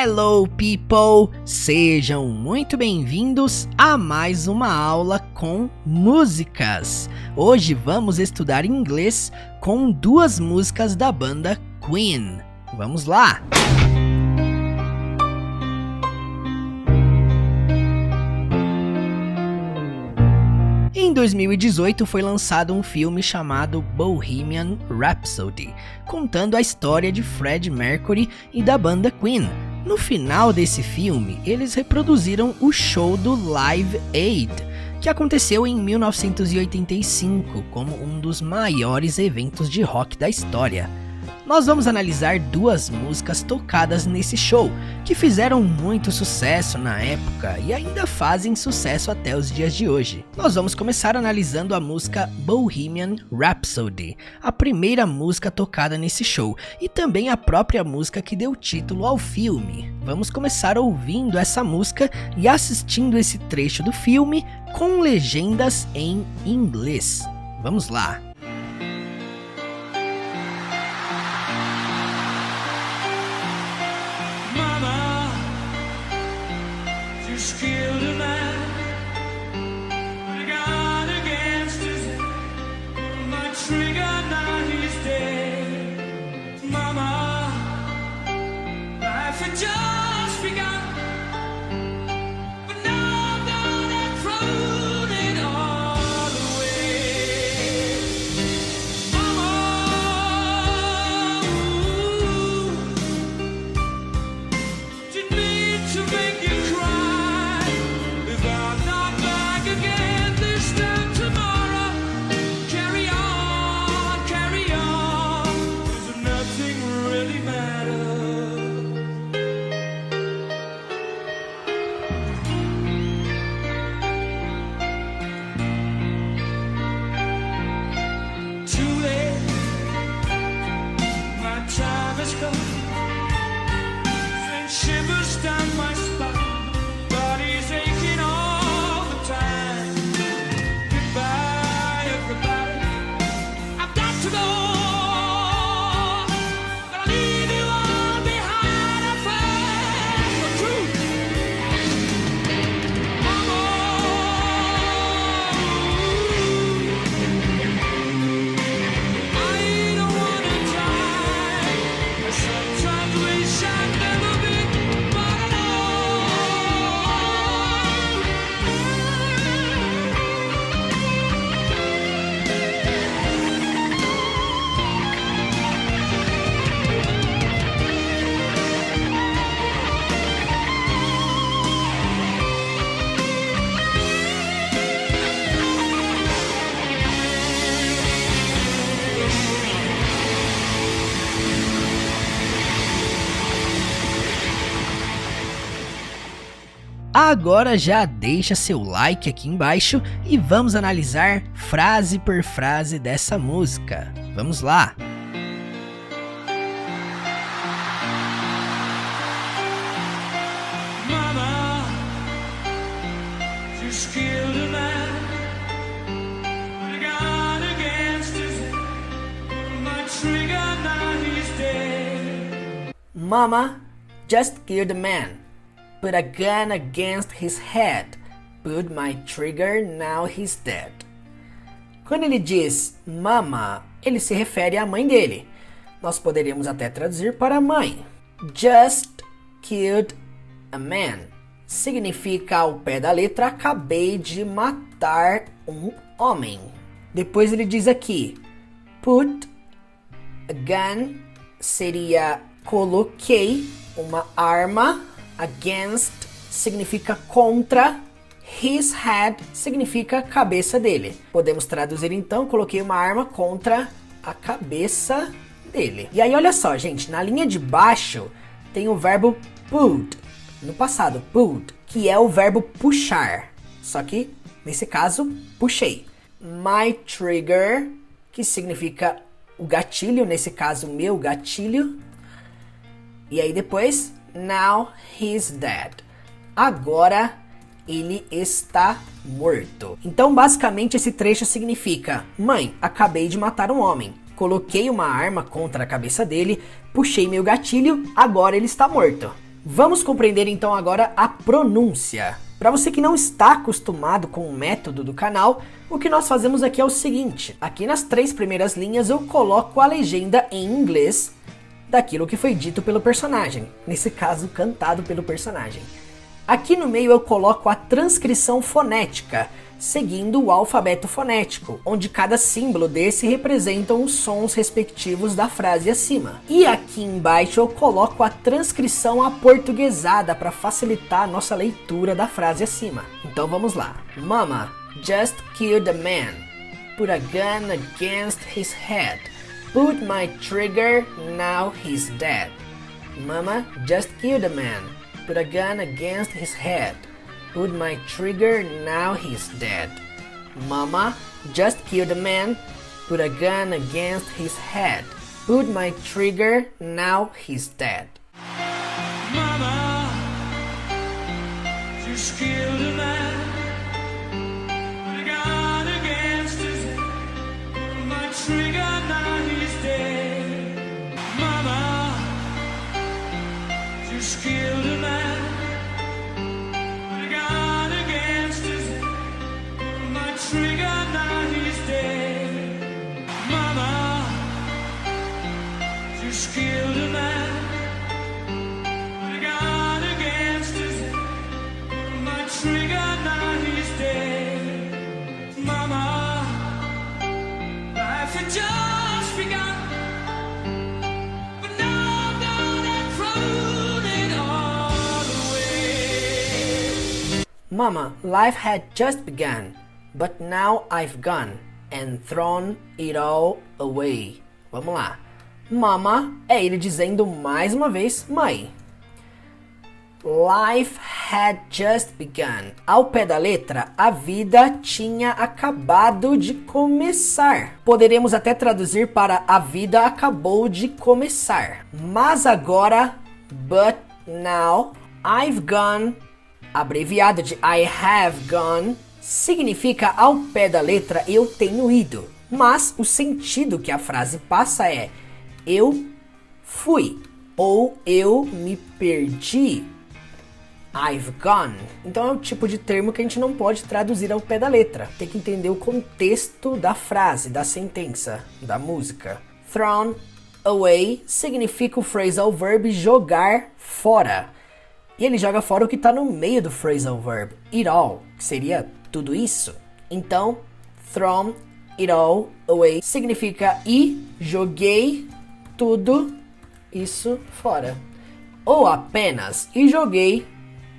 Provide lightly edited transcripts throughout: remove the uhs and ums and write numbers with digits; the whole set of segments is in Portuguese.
Hello people! Sejam muito bem-vindos a mais uma aula com músicas. Hoje vamos estudar inglês com duas músicas da banda Queen. Vamos lá! Em 2018 foi lançado um filme chamado Bohemian Rhapsody, contando a história de Freddie Mercury e da banda Queen. No final desse filme, eles reproduziram o show do Live Aid, que aconteceu em 1985 como um dos maiores eventos de rock da história. Nós vamos analisar duas músicas tocadas nesse show, que fizeram muito sucesso na época e ainda fazem sucesso até os dias de hoje. Nós vamos começar analisando a música Bohemian Rhapsody, a primeira música tocada nesse show, e também a própria música que deu título ao filme. Vamos começar ouvindo essa música e assistindo esse trecho do filme com legendas em inglês. Vamos lá! Just killed a man with a gun against his head. Pulled my trigger, now he's dead. Mama, life had just begun, but now God had thrown it all away. Mama, didn't mean to make you cry. Agora já deixa seu like aqui embaixo e vamos analisar frase por frase dessa música. Vamos lá! Mama, just killed a man with a gun against his head. Pulled my trigger, now he's dead. Mama just killed a man. Put a gun against his head. Pulled my trigger, now he's dead. Quando ele diz mama, ele se refere à mãe dele. Nós poderíamos até traduzir para mãe. Just killed a man significa, ao pé da letra, acabei de matar um homem. Depois ele diz aqui, put a gun seria coloquei uma arma. Against significa contra, his head significa cabeça dele. Podemos traduzir então, coloquei uma arma contra a cabeça dele. E aí olha só, gente, na linha de baixo tem o verbo pulled, no passado, pulled, que é o verbo puxar. Só que, nesse caso, puxei. My trigger, que significa o gatilho, nesse caso, meu gatilho. E aí depois, now he's dead. Agora ele está morto. Então, basicamente, esse trecho significa: mãe, acabei de matar um homem. Coloquei uma arma contra a cabeça dele, puxei meu gatilho, agora ele está morto. Vamos compreender então agora a pronúncia. Para você que não está acostumado com o método do canal, o que nós fazemos aqui é o seguinte. Aqui nas 3 primeiras linhas eu coloco a legenda em inglês daquilo que foi dito pelo personagem. Nesse caso, cantado pelo personagem. Aqui no meio eu coloco a transcrição fonética, seguindo o alfabeto fonético, onde cada símbolo desse representa os sons respectivos da frase acima. E aqui embaixo eu coloco a transcrição aportuguesada para facilitar a nossa leitura da frase acima. Então vamos lá. Mama just killed a man. Put a gun against his head. Put my trigger, now he's dead. Mama just killed a man. Put a gun against his head. Put my trigger, now he's dead. Mama just killed a man. Put a gun against his head. Put my trigger, now he's dead. Mama just killed a man. Put a gun against his head. Put my trigger, now he's dead. Mama just killed a man. Trigger, now he's dead. Mama just killed a man. Put a gun against his head. My trigger, now he's dead. Mama, life had just begun, but now I'm gone and thrown it all away. Mama, life had just begun. But now I've gone and thrown it all away. Vamos lá. Mama é ele dizendo mais uma vez mãe. Life had just begun. Ao pé da letra, a vida tinha acabado de começar. Poderemos até traduzir para a vida acabou de começar. Mas agora, but now, I've gone, abreviado de I have gone, significa ao pé da letra eu tenho ido, mas o sentido que a frase passa é eu fui ou eu me perdi. I've gone. Então é o tipo de termo que a gente não pode traduzir ao pé da letra. Tem que entender o contexto da frase, da sentença, da música. Thrown away significa o phrasal verb jogar fora. E ele joga fora o que está no meio do phrasal verb, it all, que seria tudo isso. Então, thrown it all away significa e joguei tudo isso fora. Ou apenas e joguei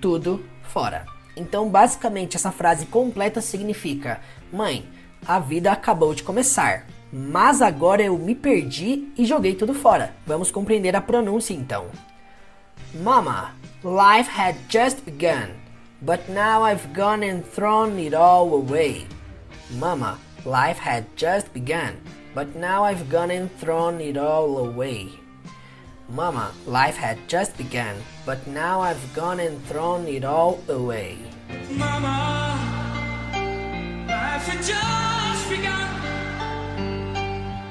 tudo fora. Então, basicamente, essa frase completa significa: mãe, a vida acabou de começar, mas agora eu me perdi e joguei tudo fora. Vamos compreender a pronúncia então. Mama, life had just begun, but now I've gone and thrown it all away. Mama, life had just begun, but now I've gone and thrown it all away. Mama, life had just begun, but now I've gone and thrown it all away. Mama, life had just begun,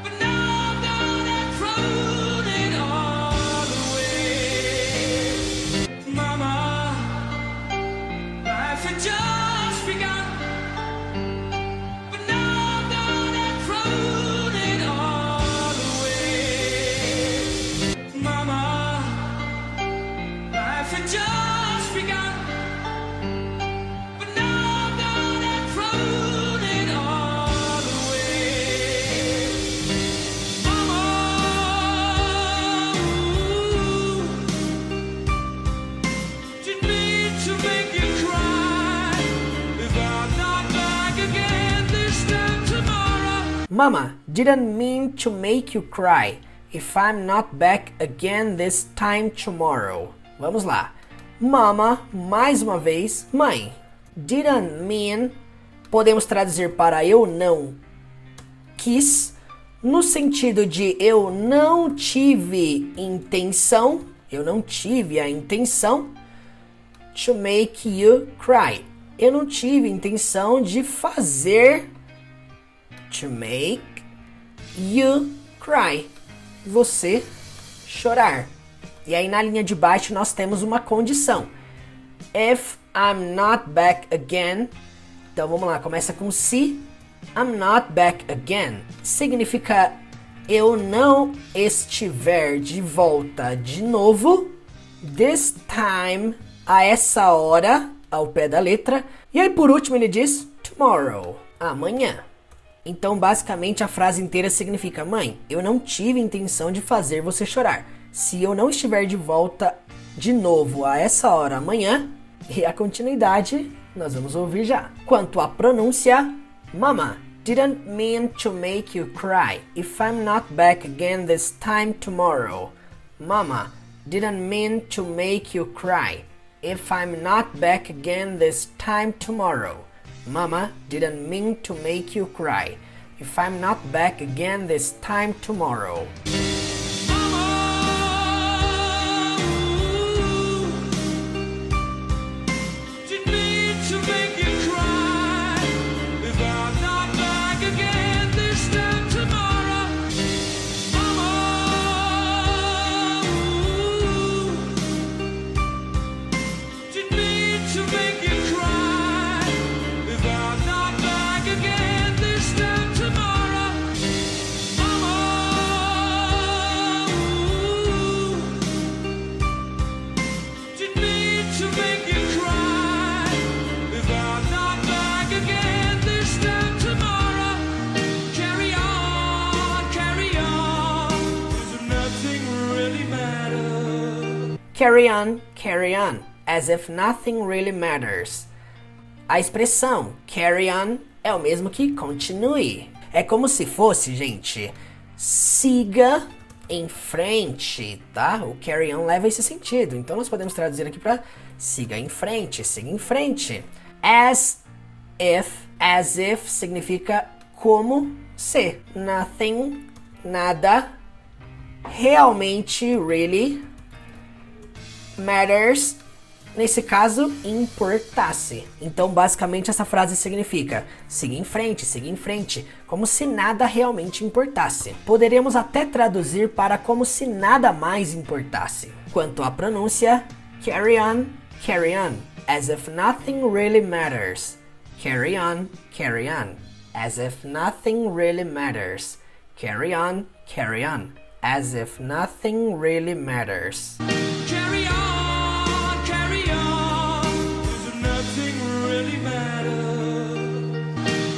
but now I've gone and thrown it all away. Mama, life had just begun, but now I've gone and thrown it all away. Mama, life had just begun, but now I've gone and thrown it all away. Mama, didn't mean to make you cry. If I'm not back again this time tomorrow. Mama, didn't mean to make you cry. If I'm not back again this time tomorrow. Vamos lá. Mama, mais uma vez, mãe. Didn't mean, podemos traduzir para eu não quis, no sentido de eu não tive intenção, eu não tive a intenção, to make you cry. Eu não tive intenção de fazer, to make you cry, você chorar. E aí na linha de baixo nós temos uma condição. If I'm not back again. Então vamos lá, começa com se. I'm not back again. Significa eu não estiver de volta de novo. This time, a essa hora, ao pé da letra. E aí por último ele diz tomorrow, amanhã. Então basicamente a frase inteira significa: mãe, eu não tive intenção de fazer você chorar. Se eu não estiver de volta de novo a essa hora amanhã, e a continuidade nós vamos ouvir já. Quanto à pronúncia, Mama didn't mean to make you cry. If I'm not back again this time tomorrow. Mama didn't mean to make you cry. If I'm not back again this time tomorrow. Mama didn't mean to make you cry. If I'm not back again this time tomorrow. Carry on, as if nothing really matters. A expressão carry on é o mesmo que continue. É como se fosse, gente, siga em frente, tá? O carry on leva esse sentido. Então nós podemos traduzir aqui para siga em frente, siga em frente. As if significa como se. Nothing, nada, realmente, really, matters, nesse caso, importasse. Então, basicamente, essa frase significa siga em frente, como se nada realmente importasse. Poderíamos até traduzir para como se nada mais importasse. Quanto à pronúncia, carry on, as if nothing really matters. Carry on, as if nothing really matters. Carry on, as if nothing really matters. Carry on, as if nothing really matters.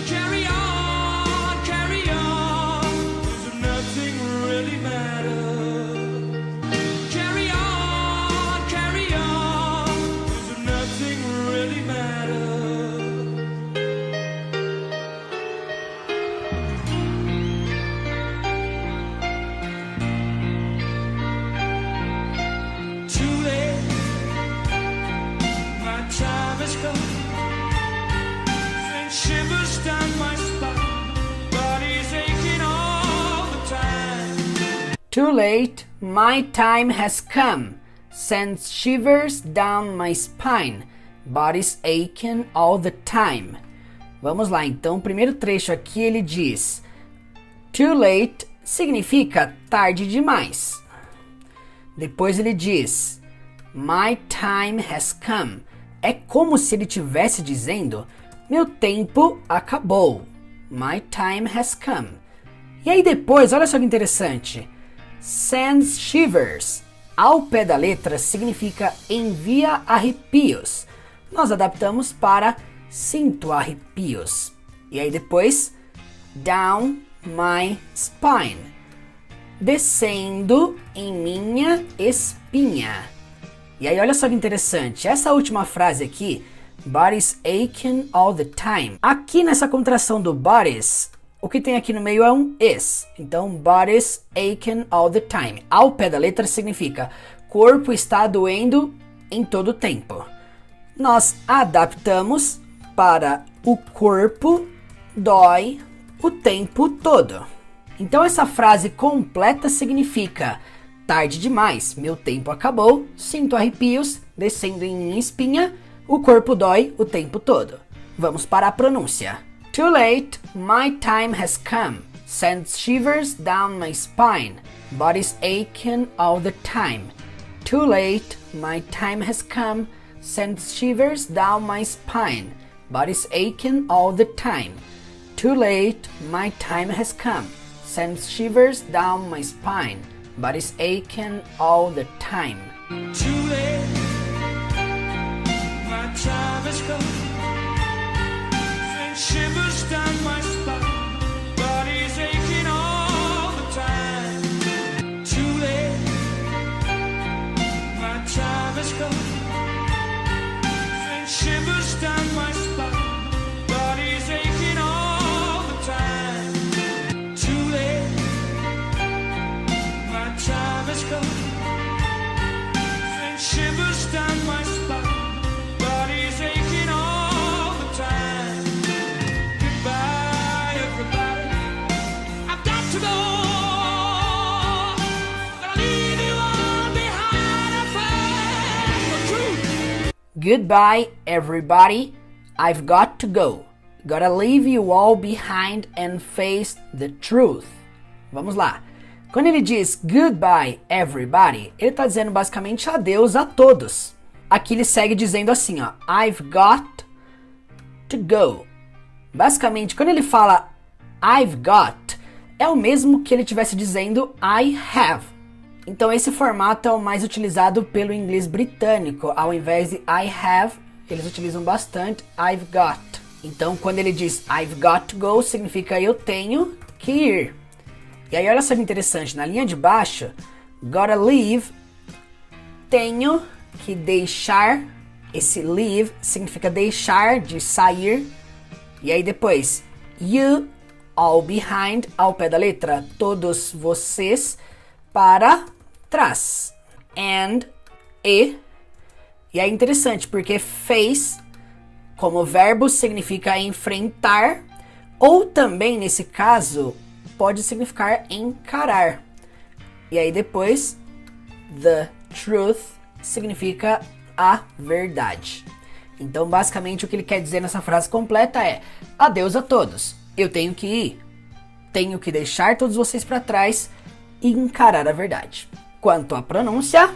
Carry on, as if nothing really matters. Carry on, as if nothing really matters. Too late, my time is gone. Send shivers down my spine. Body's aching all the time. Too late, my time has come. Sends shivers down my spine. Body's aching all the time. Vamos lá, então, o primeiro trecho aqui ele diz: too late significa tarde demais. Depois ele diz: my time has come. É como se ele estivesse dizendo: meu tempo acabou. My time has come. E aí depois, olha só que interessante. Sends shivers. Ao pé da letra significa envia arrepios. Nós adaptamos para sinto arrepios. E aí depois, down my spine. Descendo em minha espinha. E aí olha só que interessante, essa última frase aqui, body's aching all the time. Aqui nessa contração do body's, o que tem aqui no meio é um is. Então body's aching all the time. Ao pé da letra significa corpo está doendo em todo o tempo. Nós adaptamos para o corpo dói o tempo todo. Então essa frase completa significa tarde demais, meu tempo acabou, sinto arrepios, descendo em minha espinha, o corpo dói o tempo todo. Vamos para a pronúncia. Too late, my time has come, sends shivers down my spine, body's aching all the time. Too late, my time has come, sends shivers down my spine, body's aching all the time. Too late, my time has come, sends shivers down my spine, body's aching all the time. Too late, my time has come, sends shivers down my spine, body's aching all the time. Too late, my time has come, sends shivers down my spine, body's aching all the time. Too late, my time has come, sends shivers down my spine, body's aching all the time. Goodbye, everybody, I've got to go. Gonna leave you all behind and face the truth. Goodbye, everybody. I've got to go. Gotta leave you all behind and face the truth. Vamos lá. Quando ele diz goodbye, everybody, ele está dizendo basicamente adeus a todos. Aqui ele segue dizendo assim, ó, I've got to go. Basicamente, quando ele fala I've got, é o mesmo que ele estivesse dizendo I have. Então esse formato é o mais utilizado pelo inglês britânico. Ao invés de I have, eles utilizam bastante I've got. Então quando ele diz I've got to go, significa eu tenho que ir. E aí olha só que interessante, na linha de baixo, gotta leave, tenho que deixar, esse leave significa deixar, de sair. E aí depois, you all behind, ao pé da letra, todos vocês, para trás. And, e é interessante porque face, como verbo, significa enfrentar, ou também, nesse caso, pode significar encarar. E aí depois, the truth significa a verdade. Então, basicamente, o que ele quer dizer nessa frase completa é adeus a todos, eu tenho que ir, tenho que deixar todos vocês para trás e encarar a verdade. Quanto à pronúncia,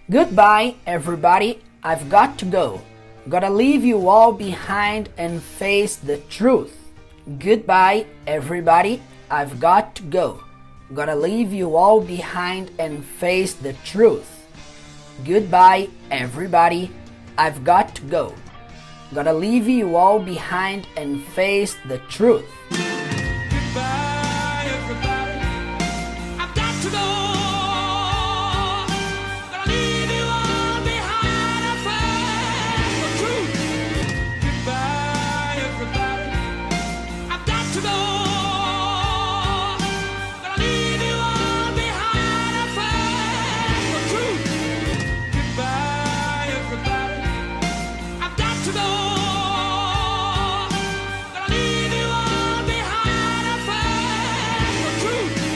goodbye, everybody, I've got to go. Gotta leave you all behind and face the truth. Goodbye, everybody, I've got to go. Gotta leave you all behind and face the truth. Goodbye, everybody, I've got to go. Gotta leave you all behind and face the truth. Goodbye, everybody, I've got to go. Gonna leave you all behind and face the truth. Goodbye, everybody, I've got to go. Gonna leave you all behind and face the truth. Goodbye, everybody, I've got to go. Gonna leave you all behind and face the truth.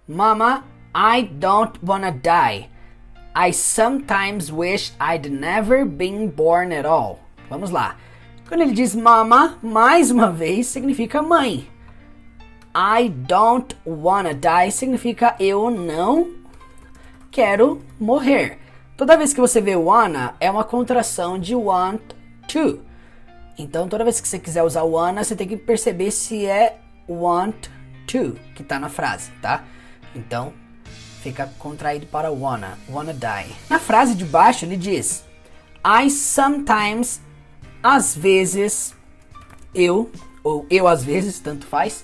Mama, I don't wanna die. I sometimes wish I'd never been born alone. Mama, I don't wanna die. I sometimes wish I'd never been born at all. Vamos lá. Quando ele diz mama, mais uma vez, significa mãe. I don't wanna die significa eu não quero morrer. Toda vez que você vê wanna, é uma contração de want to. Então, toda vez que você quiser usar wanna, você tem que perceber se é want to que tá na frase, tá? Então, fica contraído para wanna die. Na frase de baixo ele diz I sometimes, às vezes, eu, ou eu às vezes, tanto faz.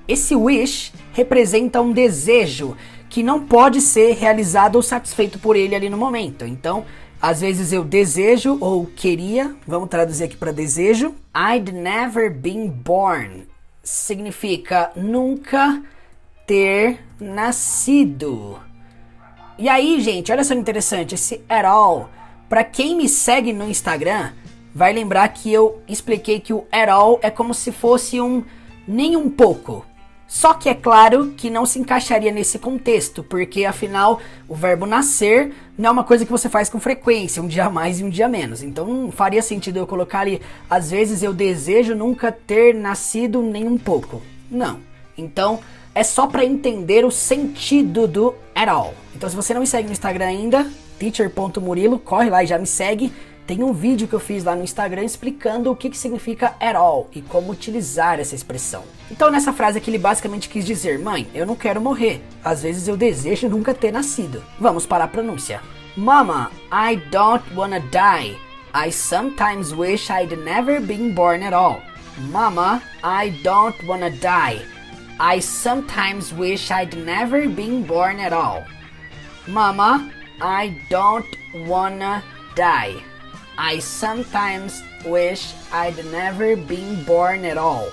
Esse wish representa um desejo que não pode ser realizado ou satisfeito por ele ali no momento. Então, às vezes eu desejo ou queria, vamos traduzir aqui para desejo. I'd never been born significa nunca ter nascido. E aí, gente, olha só que interessante, esse at all, para quem me segue no Instagram, vai lembrar que eu expliquei que o at all é como se fosse um nem um pouco. Só que é claro que não se encaixaria nesse contexto, porque afinal o verbo nascer não é uma coisa que você faz com frequência, um dia a mais e um dia a menos. Então não faria sentido eu colocar ali, às vezes eu desejo nunca ter nascido nem um pouco. Não. Então é só para entender o sentido do at all. Então se você não me segue no Instagram ainda, teacher.murilo, corre lá e já me segue. Tem um vídeo que eu fiz lá no Instagram explicando o que significa at all e como utilizar essa expressão. Então nessa frase aqui ele basicamente quis dizer: mãe, eu não quero morrer. Às vezes eu desejo nunca ter nascido. Vamos para a pronúncia. Mama, I don't wanna die. I sometimes wish I'd never been born at all. Mama, I don't wanna die. I sometimes wish I'd never been born at all. Mama, I don't wanna die. I sometimes wish I'd never been born at all.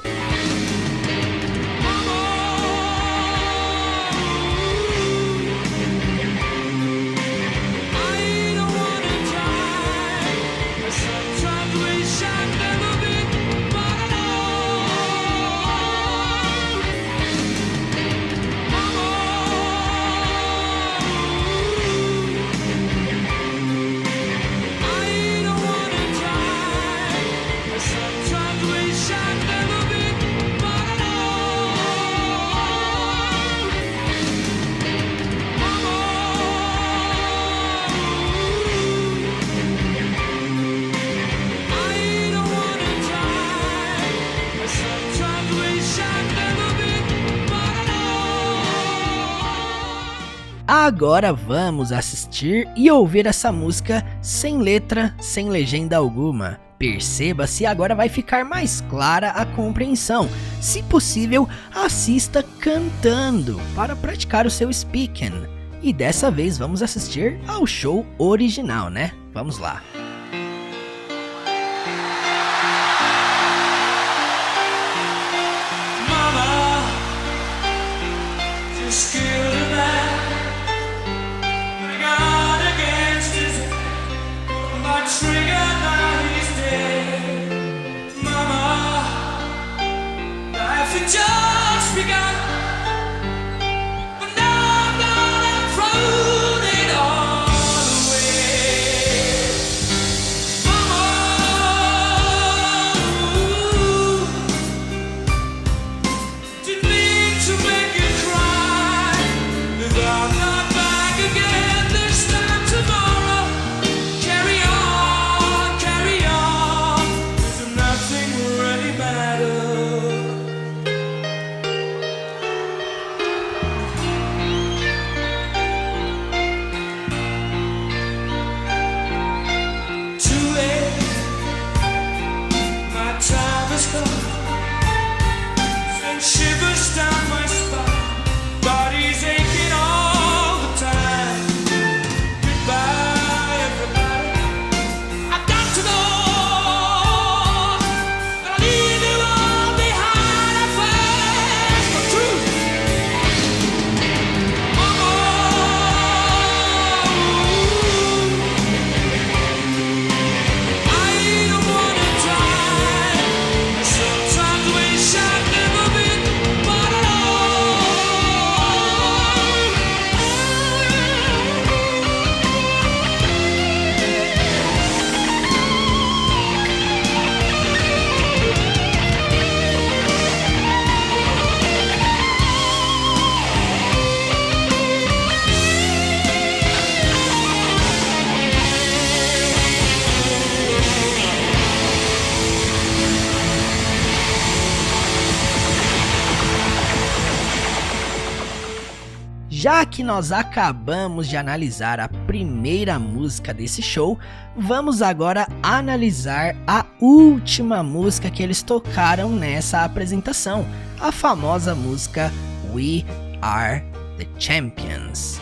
Agora vamos assistir e ouvir essa música sem letra, sem legenda alguma. Perceba se agora vai ficar mais clara a compreensão. Se possível, assista cantando para praticar o seu speaking. E dessa vez vamos assistir ao show original, né? Vamos lá. Mama, just kill the man. Trigger, now he's dead. Mama, life had just begun, but now I'm gonna throw it all away. Mama, didn't mean to make you cry, but I'm not back again this time tomorrow. Carry on. Shivers down my spine, body's aching all the time. Goodbye, everybody. I've got to go. I'll leave you all behind. I face the truth. I don't wanna die. I sometimes wish I'd never been. Já que nós acabamos de analisar a primeira música desse show, vamos agora analisar a última música que eles tocaram nessa apresentação, a famosa música We Are the Champions.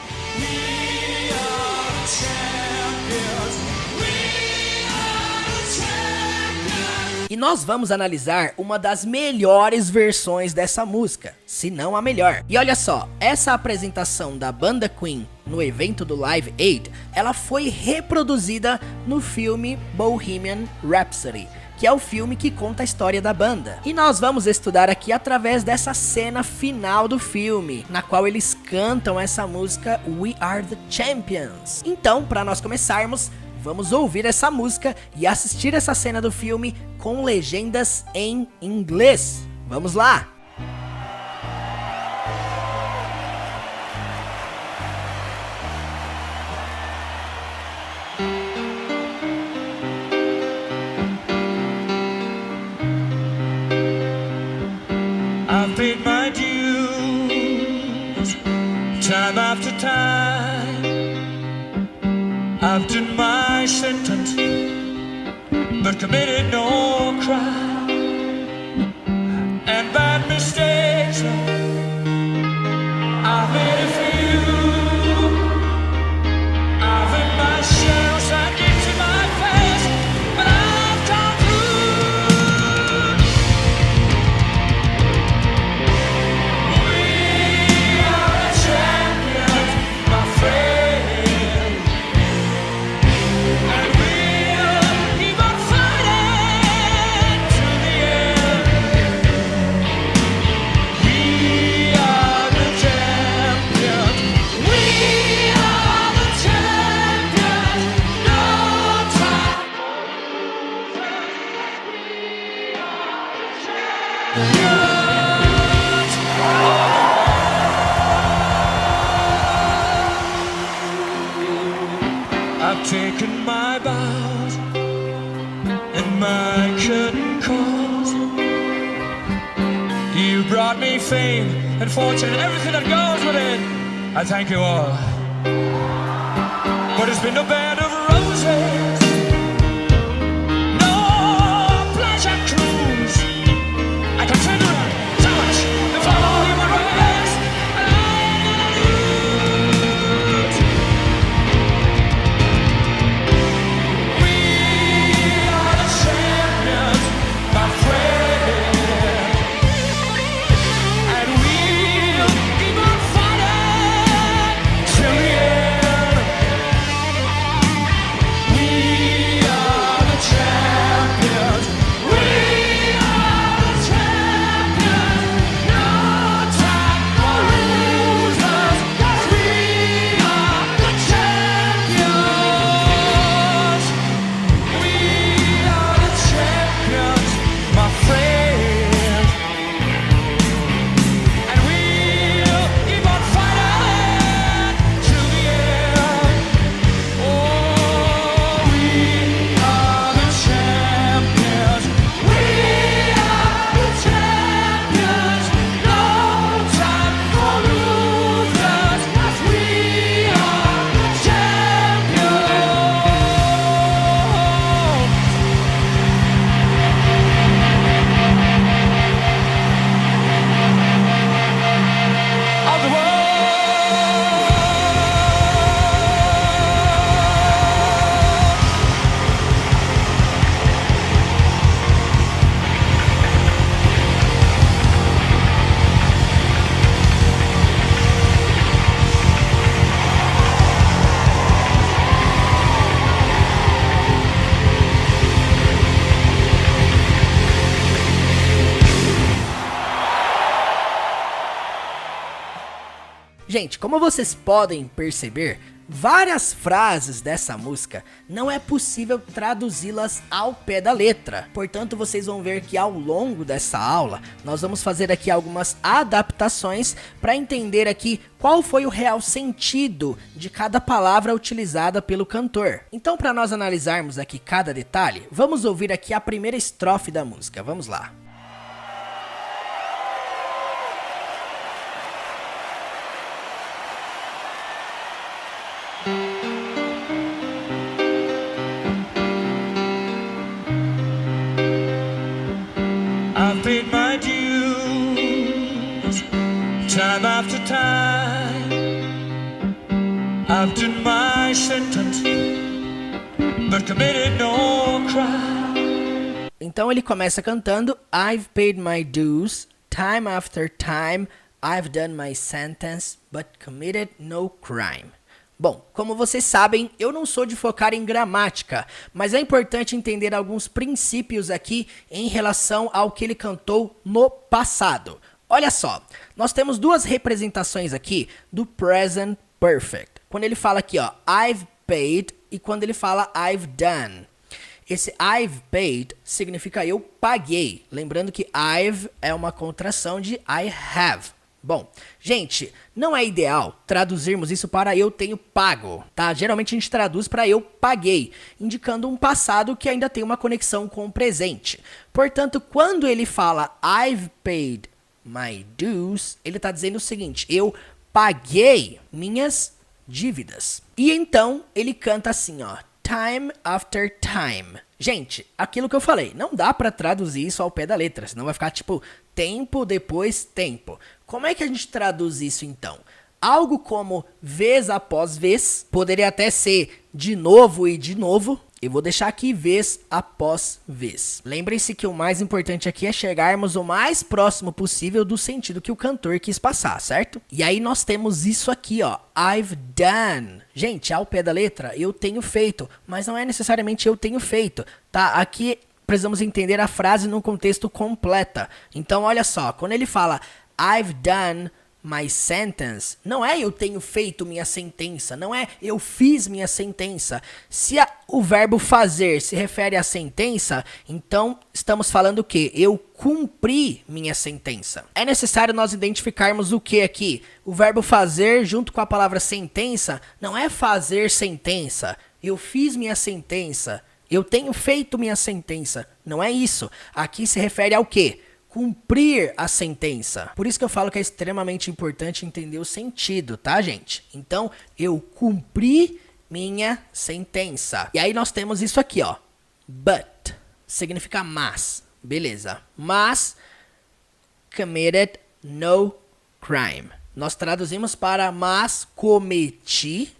E nós vamos analisar uma das melhores versões dessa música, se não a melhor. E olha só, essa apresentação da banda Queen no evento do Live Aid, ela foi reproduzida no filme Bohemian Rhapsody, que é o filme que conta a história da banda. E nós vamos estudar aqui através dessa cena final do filme, na qual eles cantam essa música We Are The Champions. Então, para nós começarmos, vamos ouvir essa música e assistir essa cena do filme com legendas em inglês. Vamos lá! I've paid my dues, time after time. I've done my sentence, but committed no crime. And bad mistakes, I've made a few. I've had my shares and gifts in my face, but I've come through. We are the champions, my friend, and we'll keep on fighting to the end. We are the champions. We are the champions. No time for losers. We are the champions. I've taken my bows and my curtain calls. You brought me fame and fortune and everything that goes with it. I thank you all. But it's been no bed of roses, no pleasure cruise. I consider it so much to follow human race, and I ain't gonna lose. We are the champions, my friend, and we'll keep on fighting till the end. We are the champions. We are the champions. No time for losers, 'cause we are the champions. We are the champions, my friend, and we'll keep on fighting till the end. Oh, we are the champions. We are the champions. No time for losers, 'cause we are the champions of the world. Gente, como vocês podem perceber, várias frases dessa música não é possível traduzi-las ao pé da letra. Portanto, vocês vão ver que ao longo dessa aula, nós vamos fazer aqui algumas adaptações para entender aqui qual foi o real sentido de cada palavra utilizada pelo cantor. Então, para nós analisarmos aqui cada detalhe, vamos ouvir aqui a primeira estrofe da música. Vamos lá. I've paid my dues, time after time. I've done my sentence, but committed no crime. Então ele começa cantando I've paid my dues, time after time. I've done my sentence, but committed no crime. Bom, como vocês sabem, eu não sou de focar em gramática, mas é importante entender alguns princípios aqui em relação ao que ele cantou no passado. Olha só, nós temos duas representações aqui do present perfect. Quando ele fala aqui, ó, I've paid, e quando ele fala I've done. Esse I've paid significa eu paguei. Lembrando que I've é uma contração de I have. Bom, gente, não é ideal traduzirmos isso para eu tenho pago, tá? Geralmente a gente traduz para eu paguei, indicando um passado que ainda tem uma conexão com o presente. Portanto, quando ele fala I've paid my dues, ele está dizendo o seguinte, eu paguei minhas dívidas. E então ele canta assim, ó, time after time. Gente, aquilo que eu falei, não dá para traduzir isso ao pé da letra, senão vai ficar tipo tempo depois tempo. Como é que a gente traduz isso então? Algo como vez após vez, poderia até ser de novo e de novo. Eu vou deixar aqui vez após vez. Lembrem-se que o mais importante aqui é chegarmos o mais próximo possível do sentido que o cantor quis passar, certo? E aí nós temos isso aqui, ó, I've done. Gente, ao pé da letra, eu tenho feito, mas não é necessariamente eu tenho feito, tá? Aqui precisamos entender a frase no contexto completa. Então, olha só, quando ele fala I've done my sentence, não é eu tenho feito minha sentença, não é eu fiz minha sentença. Se o verbo fazer se refere à sentença, então estamos falando o quê? Eu cumpri minha sentença. É necessário nós identificarmos o que aqui? O verbo fazer junto com a palavra sentença não é fazer sentença. Eu fiz minha sentença. Eu tenho feito minha sentença. Não é isso. Aqui se refere ao quê? Cumprir a sentença. Por isso que eu falo que é extremamente importante entender o sentido, tá, gente? Então, eu cumpri minha sentença. E aí nós temos isso aqui, ó. But. Significa mas. Beleza. Mas committed no crime. Nós traduzimos para mas cometi.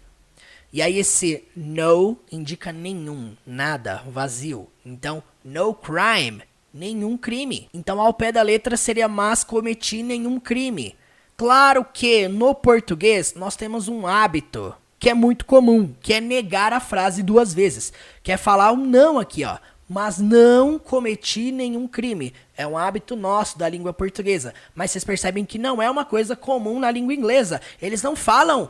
E aí esse no indica nenhum, nada, vazio. Então, no crime, nenhum crime. Então, ao pé da letra seria mas cometi nenhum crime. Claro que no português nós temos um hábito que é muito comum, que é negar a frase duas vezes. Que é falar um não aqui, ó. Mas não cometi nenhum crime. É um hábito nosso da língua portuguesa. Mas vocês percebem que não é uma coisa comum na língua inglesa. Eles não falam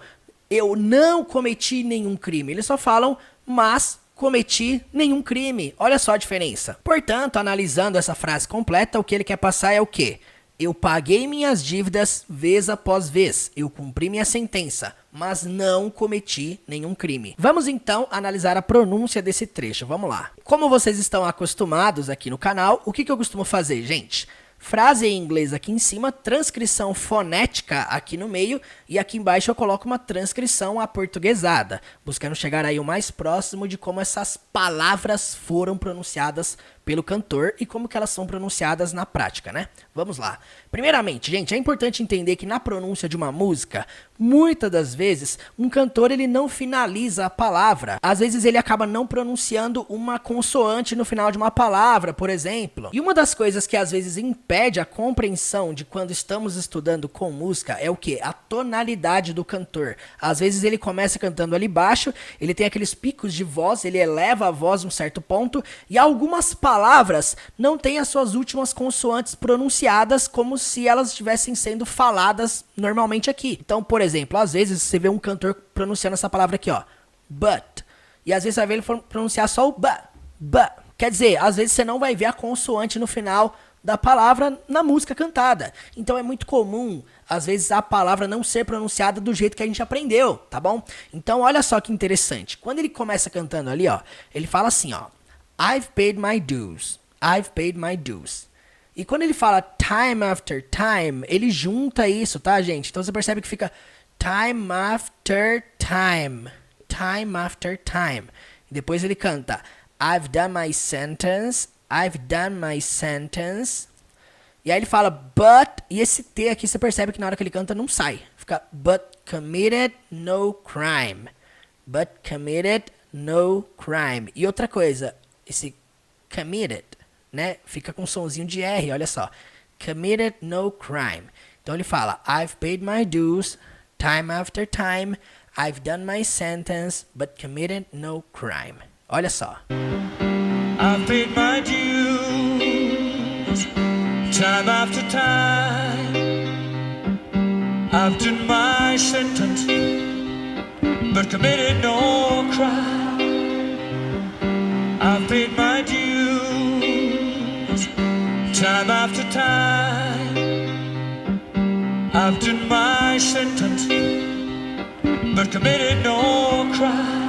eu não cometi nenhum crime. Eles só falam, mas cometi nenhum crime. Olha só a diferença. Portanto, analisando essa frase completa, o que ele quer passar é o quê? Eu paguei minhas dívidas vez após vez. Eu cumpri minha sentença, mas não cometi nenhum crime. Vamos então analisar a pronúncia desse trecho. Vamos lá. Como vocês estão acostumados aqui no canal, o que eu costumo fazer, gente? Frase em inglês aqui em cima, transcrição fonética aqui no meio e aqui embaixo eu coloco uma transcrição aportuguesada, buscando chegar aí o mais próximo de como essas palavras foram pronunciadas pelo cantor e como que elas são pronunciadas na prática, né? Vamos lá. Primeiramente, gente, é importante entender que na pronúncia de uma música, muitas das vezes, um cantor ele não finaliza a palavra. Às vezes ele acaba não pronunciando uma consoante no final de uma palavra, por exemplo. E uma das coisas que às vezes impede a compreensão de quando estamos estudando com música é o quê? A tonalidade do cantor. Às vezes ele começa cantando ali baixo, ele tem aqueles picos de voz, ele eleva a voz a um certo ponto e algumas palavras não têm as suas últimas consoantes pronunciadas como se elas estivessem sendo faladas normalmente aqui. Então, por exemplo, às vezes você vê um cantor pronunciando essa palavra aqui, ó, but, e às vezes você vai ver ele pronunciar só o but. Quer dizer, às vezes você não vai ver a consoante no final da palavra na música cantada. Então é muito comum, às vezes, a palavra não ser pronunciada do jeito que a gente aprendeu, tá bom? Então, olha só que interessante. Quando ele começa cantando ali, ó, ele fala assim, ó, I've paid my dues. I've paid my dues. E quando ele fala time after time, ele junta isso, tá, gente? Então você percebe que fica time after time. Time after time. E depois ele canta I've done my sentence. I've done my sentence. E aí ele fala but, e esse T aqui você percebe que na hora que ele canta não sai. Fica but committed no crime. But committed no crime. E outra coisa, esse committed, né, fica com um sonzinho de R, olha só. Committed no crime. Então ele fala I've paid my dues time after time. I've done my sentence, but committed no crime. Olha só. I've paid my dues, time after time. I've done my sentence, but committed no crime. I've paid my dues, time after time. I've done my sentence, but committed no crime.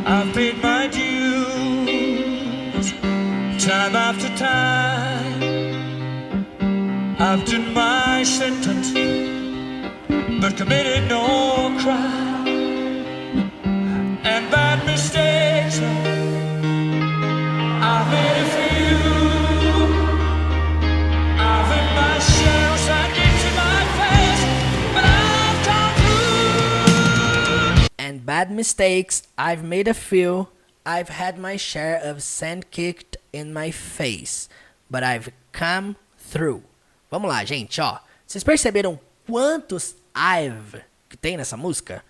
I've paid my dues, time after time. I've done my sentence, but committed no crime. And bad mistakes, I've made a few. I've had my share of sidekick to my face, but I've come through. And bad mistakes, I've made a few. I've had my share of sand kicked in my face, but I've come through. Vamos lá, gente, ó. Vocês perceberam quantos I've que tem nessa música?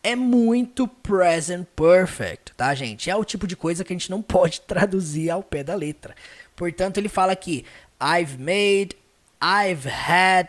É muito present perfect, tá, gente? É o tipo de coisa que a gente não pode traduzir ao pé da letra. Portanto, ele fala aqui, I've made, I've had,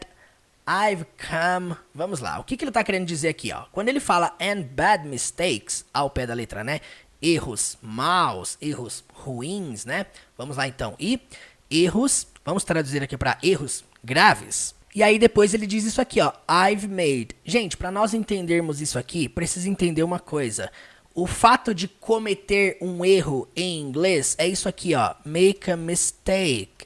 I've come. Vamos lá, o que ele tá querendo dizer aqui, ó? Quando ele fala and bad mistakes, ao pé da letra, né? Erros maus, erros ruins, né? Vamos lá, então. E erros, vamos traduzir aqui para erros graves. E aí depois ele diz isso aqui, ó, I've made. Gente, para nós entendermos isso aqui, precisa entender uma coisa. O fato de cometer um erro em inglês é isso aqui, ó, make a mistake,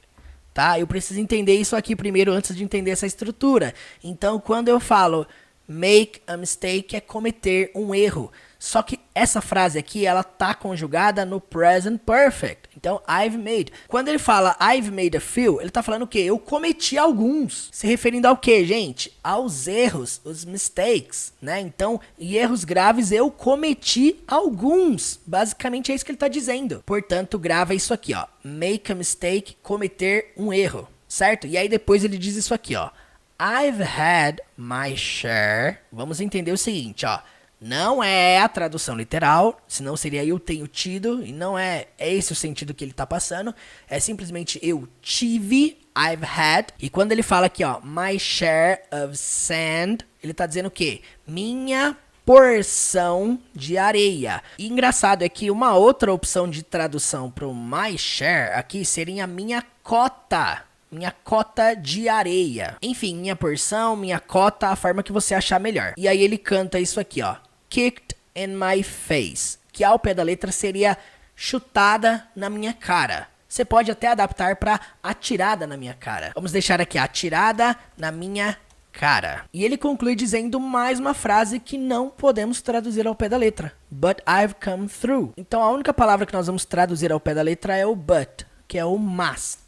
tá? Eu preciso entender isso aqui primeiro antes de entender essa estrutura. Então, quando eu falo make a mistake, é cometer um erro. Só que essa frase aqui, ela tá conjugada no present perfect. Então, I've made. Quando ele fala I've made a few, ele tá falando o quê? Eu cometi alguns. Se referindo ao quê, gente? Aos erros, os mistakes, né? Então, em erros graves, eu cometi alguns. Basicamente, é isso que ele tá dizendo. Portanto, grava isso aqui, ó. Make a mistake, cometer um erro, certo? E aí, depois ele diz isso aqui, ó. I've had my share. Vamos entender o seguinte, ó. Não é a tradução literal, senão seria eu tenho tido, e não é esse o sentido que ele tá passando. É simplesmente eu tive, I've had. E quando ele fala aqui, ó, my share of sand, ele tá dizendo o quê? Minha porção de areia. E engraçado é que uma outra opção de tradução pro my share aqui seria minha cota. Minha cota de areia. Enfim, minha porção, minha cota, a forma que você achar melhor. E aí ele canta isso aqui, ó. Kicked in my face. Que ao pé da letra seria chutada na minha cara. Você pode até adaptar para atirada na minha cara. Vamos deixar aqui, atirada na minha cara. E ele conclui dizendo mais uma frase que não podemos traduzir ao pé da letra. But I've come through. Então a única palavra que nós vamos traduzir ao pé da letra é o but, que é o mas.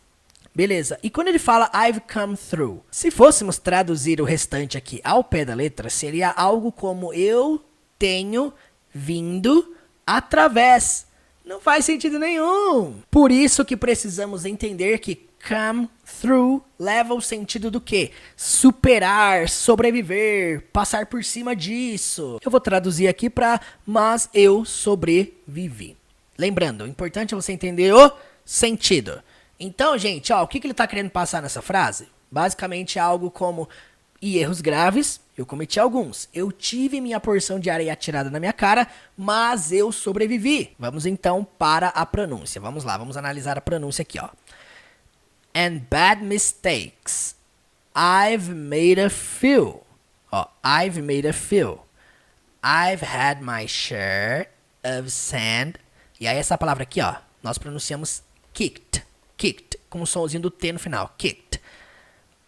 Beleza, e quando ele fala I've come through, se fôssemos traduzir o restante aqui ao pé da letra, seria algo como eu tenho vindo através. Não faz sentido nenhum. Por isso que precisamos entender que come through leva o sentido do quê? Superar, sobreviver, passar por cima disso. Eu vou traduzir aqui para mas eu sobrevivi. Lembrando, o importante é você entender o sentido. Então, gente, ó, o que ele tá querendo passar nessa frase? Basicamente é algo como, e erros graves, eu cometi alguns. Eu tive minha porção de areia atirada na minha cara, mas eu sobrevivi. Vamos então para a pronúncia. Vamos lá, vamos analisar a pronúncia aqui, ó. And bad mistakes. I've made a few. Ó, I've made a few. I've had my share of sand. E aí essa palavra aqui, ó, nós pronunciamos kicked. Kicked, com o somzinho do T no final. Kicked.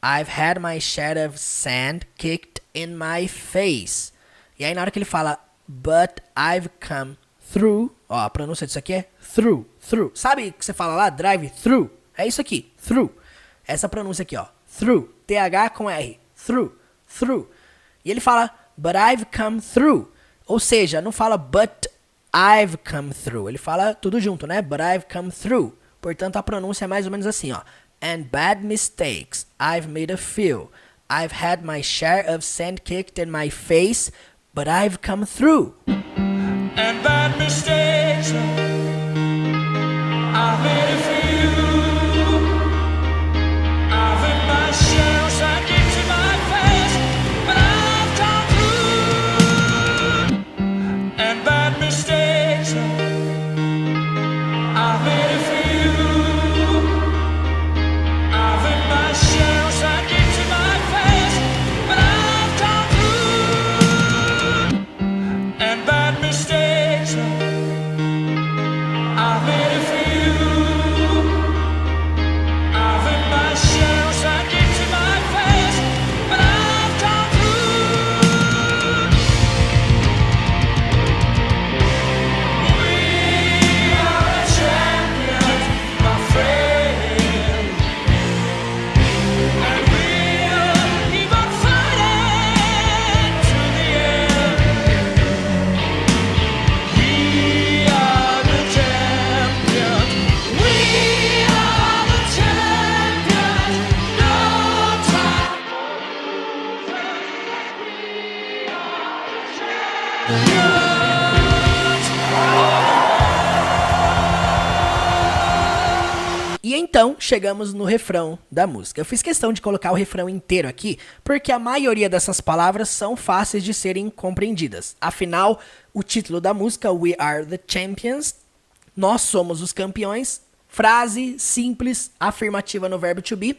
I've had my share of sand kicked in my face. E aí na hora que ele fala but I've come through, ó, a pronúncia disso aqui é through, through. Sabe que você fala lá, drive through? É isso aqui, through. Essa pronúncia aqui, ó, through, TH com R, through, through. E ele fala but I've come through. Ou seja, não fala but I've come through. Ele fala tudo junto, né? But I've come through. Portanto, a pronúncia é mais ou menos assim, ó. And bad mistakes, I've made a few. I've had my share of sand kicked in my face, but I've come through. And bad mistakes I've made it for you. I've hit my share of sand kicked in my face, but I've come through. And bad mistakes I've made it for you. I've hit my share of sand kicked in my face, but I've come through. And bad mistakes I've made it for you. I've hit my share of sand kicked in my face, but I've come through. We are the champions, my friend, and we'll keep on fighting to the end. We are the champions. We are the champions. No time for losing. We are the champions. E então, chegamos no refrão da música. Eu fiz questão de colocar o refrão inteiro aqui, porque a maioria dessas palavras são fáceis de serem compreendidas. Afinal, o título da música, We Are The Champions, nós somos os campeões, frase simples, afirmativa no verbo to be,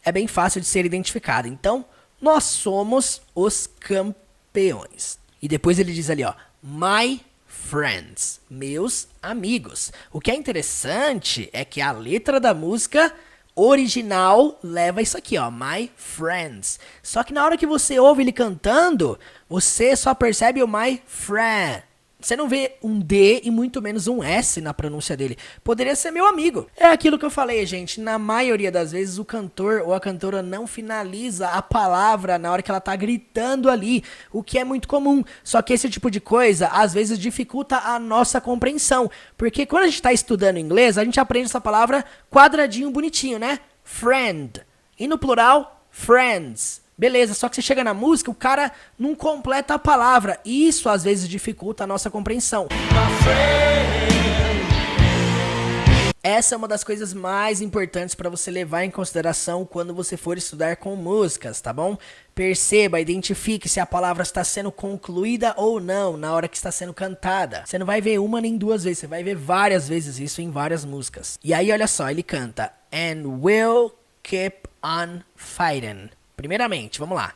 é bem fácil de ser identificada. Então, nós somos os campeões. E depois ele diz ali, ó, my friends, meus amigos. O que é interessante é que a letra da música original leva isso aqui, ó, my friends. Só que na hora que você ouve ele cantando, você só percebe o my friend. Você não vê um D e muito menos um S na pronúncia dele. Poderia ser meu amigo. É aquilo que eu falei, gente. Na maioria das vezes o cantor ou a cantora não finaliza a palavra na hora que ela tá gritando ali, o que é muito comum. Só que esse tipo de coisa às vezes dificulta a nossa compreensão. Porque quando a gente tá estudando inglês, a gente aprende essa palavra quadradinho bonitinho, né? Friend. E no plural, friends. Beleza, só que você chega na música, o cara não completa a palavra. Isso às vezes dificulta a nossa compreensão. Essa é uma das coisas mais importantes para você levar em consideração quando você for estudar com músicas, tá bom? Perceba, identifique se a palavra está sendo concluída ou não na hora que está sendo cantada. Você não vai ver uma nem duas vezes, você vai ver várias vezes isso em várias músicas. E aí, olha só, ele canta And we'll keep on fighting. Primeiramente, vamos lá.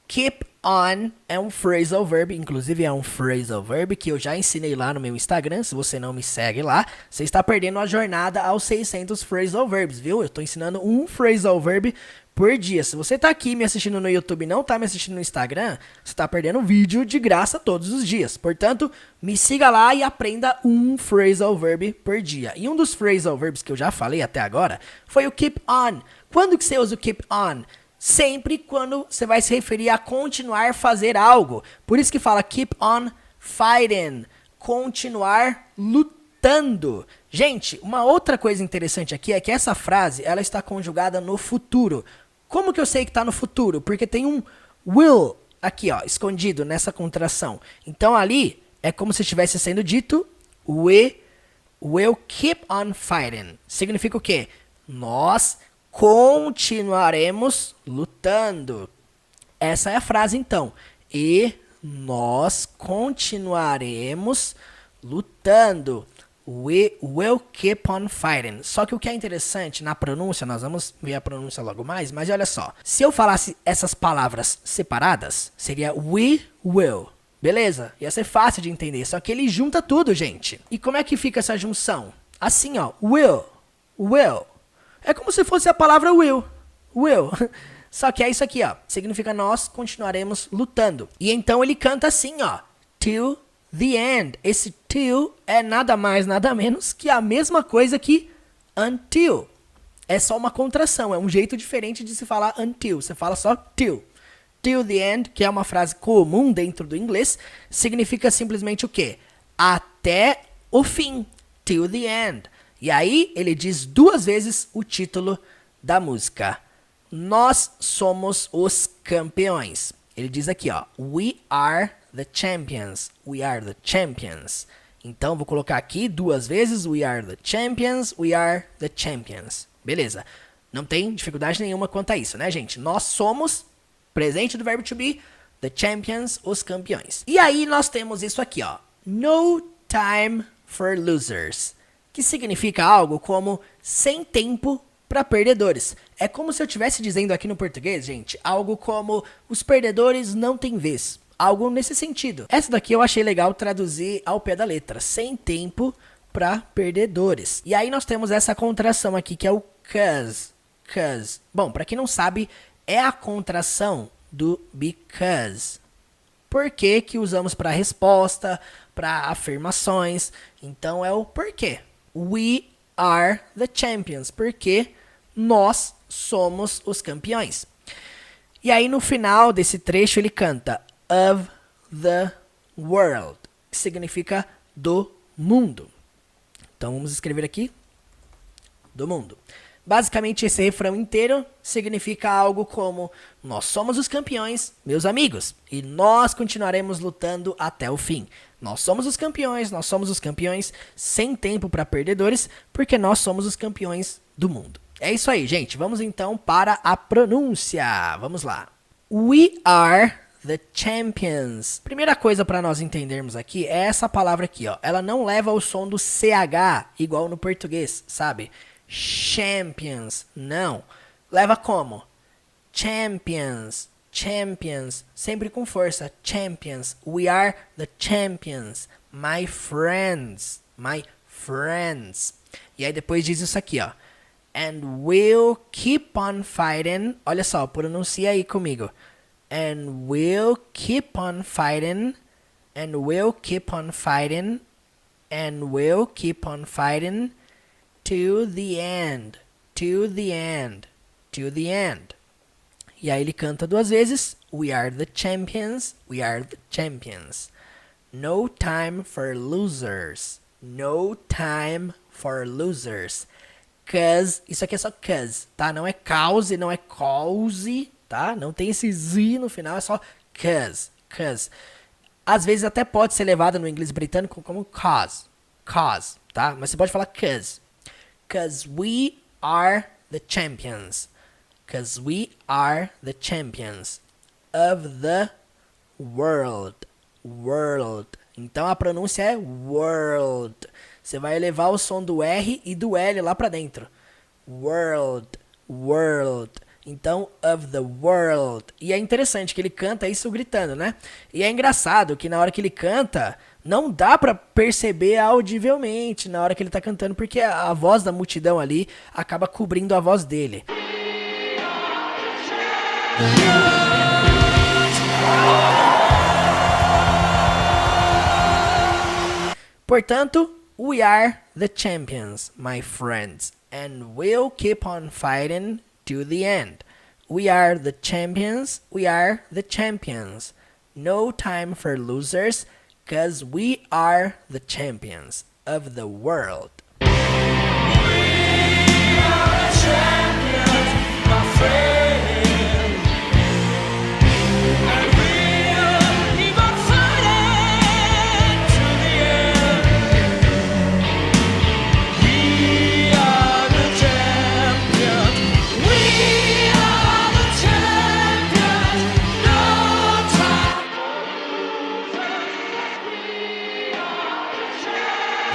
Keep on é um phrasal verb, inclusive é um phrasal verb que eu já ensinei lá no meu Instagram. Se você não me segue lá, você está perdendo a jornada aos 600 phrasal verbs, viu? Eu estou ensinando um phrasal verb por dia. Se você está aqui me assistindo no YouTube e não está me assistindo no Instagram, você está perdendo um vídeo de graça todos os dias. Portanto, me siga lá e aprenda um phrasal verb por dia. E um dos phrasal verbs que eu já falei até agora foi o keep on. Quando que você usa o keep on? Sempre quando você vai se referir a continuar a fazer algo. Por isso que fala keep on fighting. Continuar lutando. Gente, uma outra coisa interessante aqui é que essa frase ela está conjugada no futuro. Como que eu sei que está no futuro? Porque tem um will aqui, ó, escondido nessa contração. Então ali é como se estivesse sendo dito we will keep on fighting. Significa o quê? Nós continuaremos lutando. Essa é a frase então. E nós continuaremos lutando. We will keep on fighting. Só que o que é interessante na pronúncia, nós vamos ver a pronúncia logo mais, mas olha só. Se eu falasse essas palavras separadas, seria we will. Beleza? Ia ser fácil de entender, só que ele junta tudo, gente. E como é que fica essa junção? Assim, ó. Will. É como se fosse a palavra will. Só que é isso aqui, ó. Significa nós continuaremos lutando. E então ele canta assim, ó. Till the end. Esse till é nada mais, nada menos que a mesma coisa que until. É só uma contração. É um jeito diferente de se falar until. Você fala só till. Till the end, que é uma frase comum dentro do inglês, significa simplesmente o quê? Até o fim. Till the end. E aí, ele diz duas vezes o título da música. nós somos os campeões. Ele diz aqui, ó, we are the champions. We are the champions. Então, vou colocar aqui 2 vezes, we are the champions, we are the champions. Beleza. Não tem dificuldade nenhuma quanto a isso, né, gente? Nós somos, presente do verbo to be, the champions, os campeões. E aí, nós temos isso aqui, ó, no time for losers, que significa algo como sem tempo para perdedores. É como se eu estivesse dizendo aqui no português, gente, algo como os perdedores não têm vez. Algo nesse sentido. Essa daqui eu achei legal traduzir ao pé da letra. Sem tempo para perdedores. E aí nós temos essa contração aqui, que é o cause. Cause. Bom, para quem não sabe, é a contração do because. Por que usamos para resposta, para afirmações. Então é o porquê. We are the champions. Porque nós somos os campeões. E aí no final desse trecho ele canta of the world, que significa do mundo. Então vamos escrever aqui do mundo. Basicamente esse refrão inteiro significa algo como nós somos os campeões, meus amigos, e nós continuaremos lutando até o fim. Nós somos os campeões sem tempo para perdedores, porque nós somos os campeões do mundo. É isso aí, gente. Vamos então para a pronúncia. Vamos lá. We are the champions. Primeira coisa para nós entendermos aqui é essa palavra aqui, ó. Ela não leva o som do CH igual no português, sabe? Champions. Não. Leva como? Champions. Champions. Sempre com força. Champions. We are the champions. My friends. My friends. E aí depois diz isso aqui, ó. And we'll keep on fighting. Olha só, pronuncia aí comigo. And we'll keep on fighting. And we'll keep on fighting. And we'll keep on fighting. To the end. To the end. To the end. E aí ele canta 2 vezes. We are the champions. We are the champions. No time for losers. No time for losers. Cause, isso aqui é só cause, tá? Não é cause, não é cause, tá? Não tem esse z no final, é só cause, cause. Às vezes até pode ser levado no inglês britânico como cause, tá? Mas você pode falar cause. Cause we are the champions. Cause we are the champions of the world. World. Então a pronúncia é world. Você vai elevar o som do R e do L lá pra dentro. World, world. Então, of the world. E é interessante que ele canta isso gritando, né? E é engraçado que na hora que ele canta, não dá pra perceber audivelmente na hora que ele tá cantando, porque a voz da multidão ali acaba cobrindo a voz dele. Portanto, we are the champions, my friends, and we'll keep on fighting to the end. We are the champions, we are the champions. No time for losers, 'cause we are the champions of the world. We are champions, my friend. And we'll keep on fighting to the end. We are the champions. We are the champions. No time for losers. We are the champions.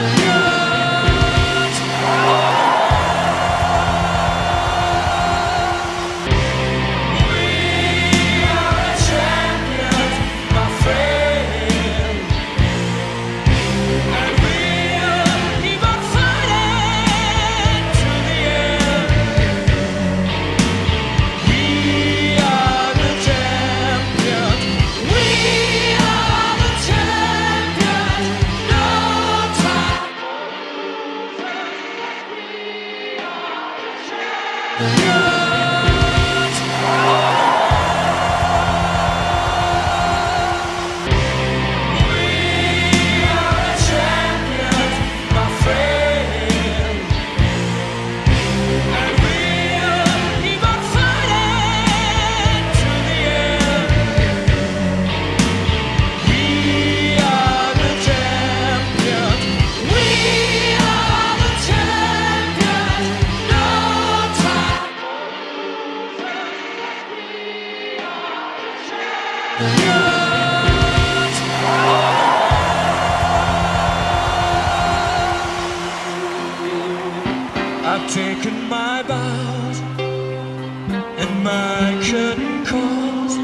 I've taken my bows and my curtain calls.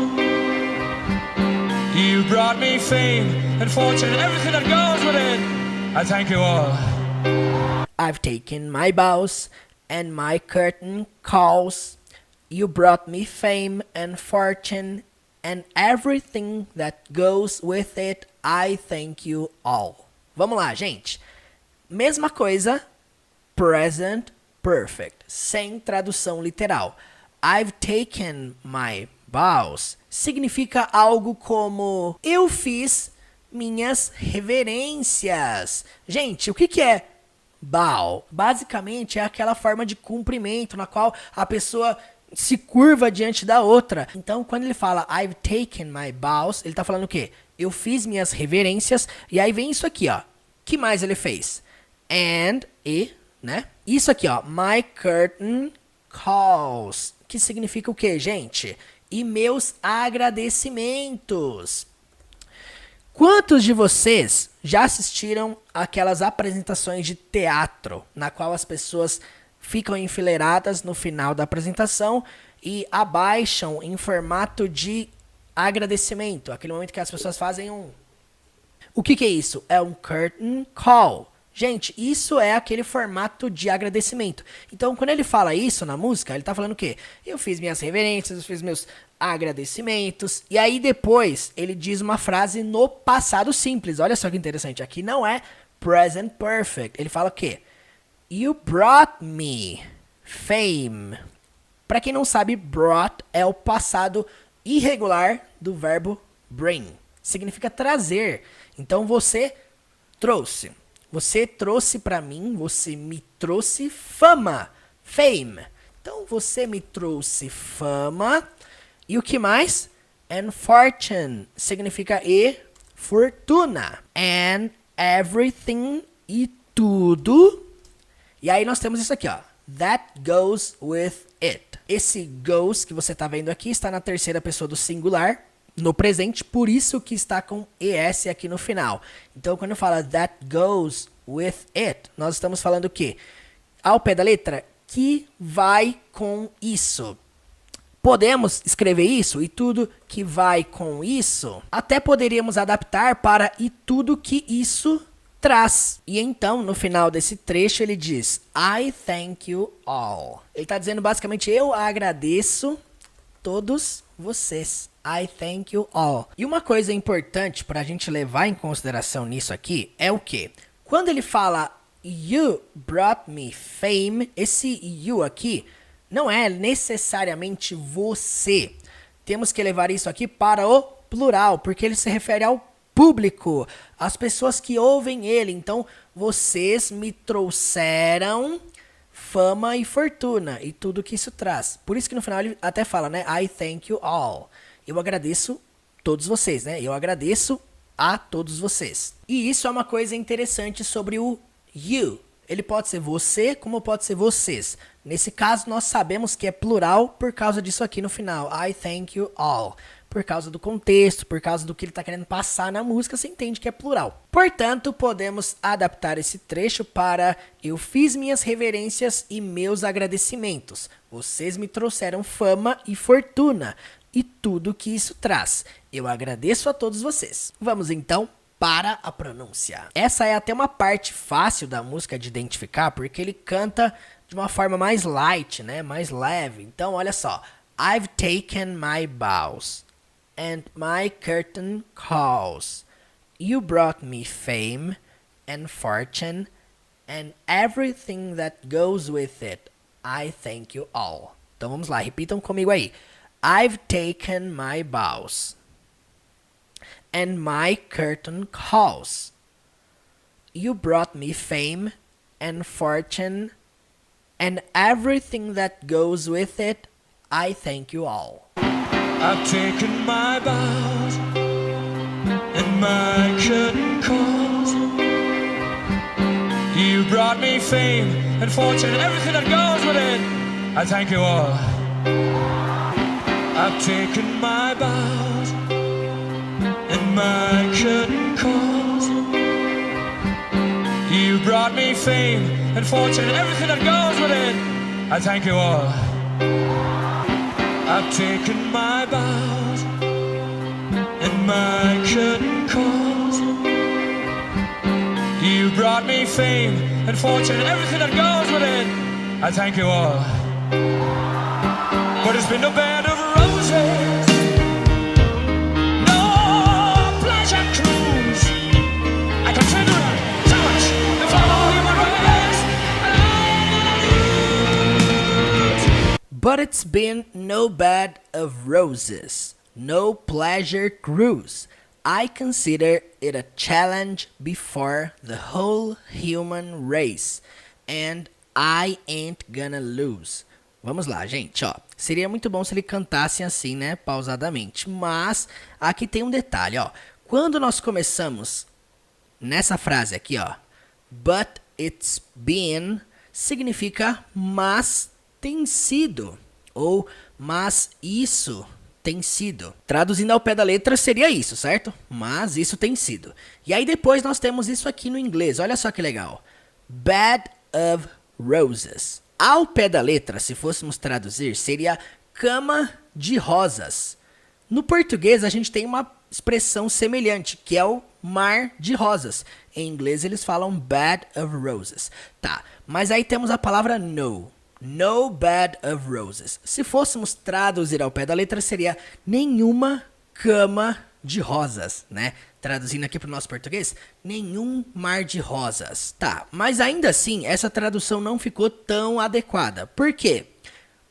You brought me fame and fortune and everything that goes with it. I thank you all. I've taken my bows and my curtain calls. You brought me fame and fortune and everything that goes with it. I thank you all. Vamos lá, gente. Mesma coisa, present perfect, sem tradução literal. I've taken my bows significa algo como eu fiz minhas reverências. Gente, o que é bow? Basicamente é aquela forma de cumprimento na qual a pessoa se curva diante da outra. Então, quando ele fala I've taken my bows, ele tá falando o quê? Eu fiz minhas reverências. E aí vem isso aqui, ó. Que mais ele fez? And, né? Isso aqui, ó. My curtain calls. Que significa o quê, gente? E meus agradecimentos. Quantos de vocês já assistiram aquelas apresentações de teatro, na qual as pessoas ficam enfileiradas no final da apresentação e abaixam em formato de agradecimento? Aquele momento que as pessoas fazem um... O que é isso? É um curtain call. Gente, isso é aquele formato de agradecimento. Então, quando ele fala isso na música, ele tá falando o quê? Eu fiz minhas reverências, eu fiz meus agradecimentos. E aí, depois, ele diz uma frase no passado simples. Olha só que interessante. Aqui não é present perfect. Ele fala o quê? You brought me fame. Para quem não sabe, brought é o passado irregular do verbo bring. Significa trazer. Então, você trouxe. Você trouxe para mim, você me trouxe fama, fame. Então, você me trouxe fama. E o que mais? And fortune significa fortuna. And everything, e tudo. E aí nós temos isso aqui, ó. That goes with it. Esse goes que você está vendo aqui está na terceira pessoa do singular, no presente, por isso que está com ES aqui no final. Então, quando eu falo that goes with it, nós estamos falando o quê? Ao pé da letra, que vai com isso. Podemos escrever isso, e tudo que vai com isso. Até poderíamos adaptar para e tudo que isso traz. E então, no final desse trecho, ele diz I thank you all. Ele está dizendo basicamente, eu agradeço todos vocês. I thank you all. E uma coisa importante para a gente levar em consideração nisso aqui é o quê? Quando ele fala you brought me fame, esse you aqui não é necessariamente você. Temos que levar isso aqui para o plural, porque ele se refere ao público, as pessoas que ouvem ele. Então, vocês me trouxeram fama e fortuna e tudo que isso traz. Por isso que no final ele até fala, né? I thank you all. Eu agradeço todos vocês, né? Eu agradeço a todos vocês. E isso é uma coisa interessante sobre o you. Ele pode ser você, como pode ser vocês. Nesse caso, nós sabemos que é plural por causa disso aqui no final. I thank you all. Por causa do contexto, por causa do que ele está querendo passar na música, você entende que é plural. Portanto, podemos adaptar esse trecho para eu fiz minhas reverências e meus agradecimentos. Vocês me trouxeram fama e fortuna e tudo que isso traz. Eu agradeço a todos vocês. Vamos então para a pronúncia. Essa é até uma parte fácil da música de identificar, porque ele canta de uma forma mais light, né? Mais leve. Então, olha só. I've taken my bows and my curtain calls. You brought me fame and fortune and everything that goes with it. I thank you all. Então vamos lá, repitam comigo aí. I've taken my bows and my curtain calls. You brought me fame and fortune and everything that goes with it. I thank you all. I've taken my bows and my curtain calls. You brought me fame and fortune and everything that goes with it. I thank you all. I've taken my bows and my curtain calls. You You brought me fame and fortune and everything that goes with it. I thank you all. I've taken my bows and my curtain calls. You brought me fame and fortune and everything that goes with it. I thank you all. But it's been a bed of roses, no pleasure cruise. I consider it so much to follow human race, and I ain't gonna lose. But it's been no bed of roses, no pleasure cruise. I consider it a challenge before the whole human race, and I ain't gonna lose. Vamos lá, gente, ó. Seria muito bom se ele cantasse assim, né, pausadamente. Mas aqui tem um detalhe, ó. Quando nós começamos nessa frase aqui, ó, but it's been, significa mas tem sido, ou mas isso tem sido. Traduzindo ao pé da letra seria isso, certo? Mas isso tem sido. E aí depois nós temos isso aqui no inglês. Olha só que legal. Bed of roses. Ao pé da letra, se fôssemos traduzir, seria cama de rosas. No português a gente tem uma expressão semelhante, que é o mar de rosas. Em inglês eles falam bed of roses. Tá, mas aí temos a palavra no. No bed of roses. Se fôssemos traduzir ao pé da letra, seria nenhuma cama de rosas, né? Traduzindo aqui para o nosso português, nenhum mar de rosas. Tá, mas ainda assim, essa tradução não ficou tão adequada. Por quê?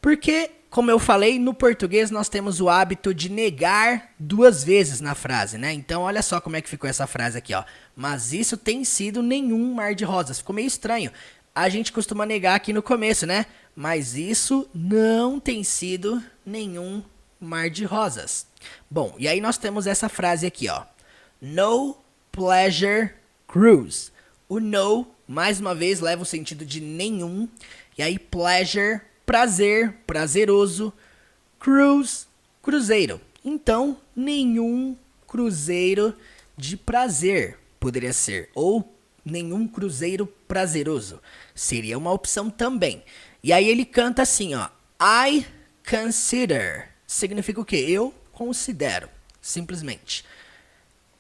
Porque, como eu falei, no português nós temos o hábito de negar duas vezes na frase, né? Então, olha só como é que ficou essa frase aqui, ó. Mas isso tem sido nenhum mar de rosas. Ficou meio estranho. A gente costuma negar aqui no começo, né? Mas isso não tem sido nenhum mar de rosas. Bom, e aí nós temos essa frase aqui, ó. No pleasure cruise. O no, mais uma vez, leva o sentido de nenhum. E aí pleasure, prazer, prazeroso. Cruise, cruzeiro. Então, nenhum cruzeiro de prazer poderia ser. Ou nenhum cruzeiro prazeroso. Seria uma opção também. E aí ele canta assim, ó. I consider. Significa o quê? Eu considero. Simplesmente.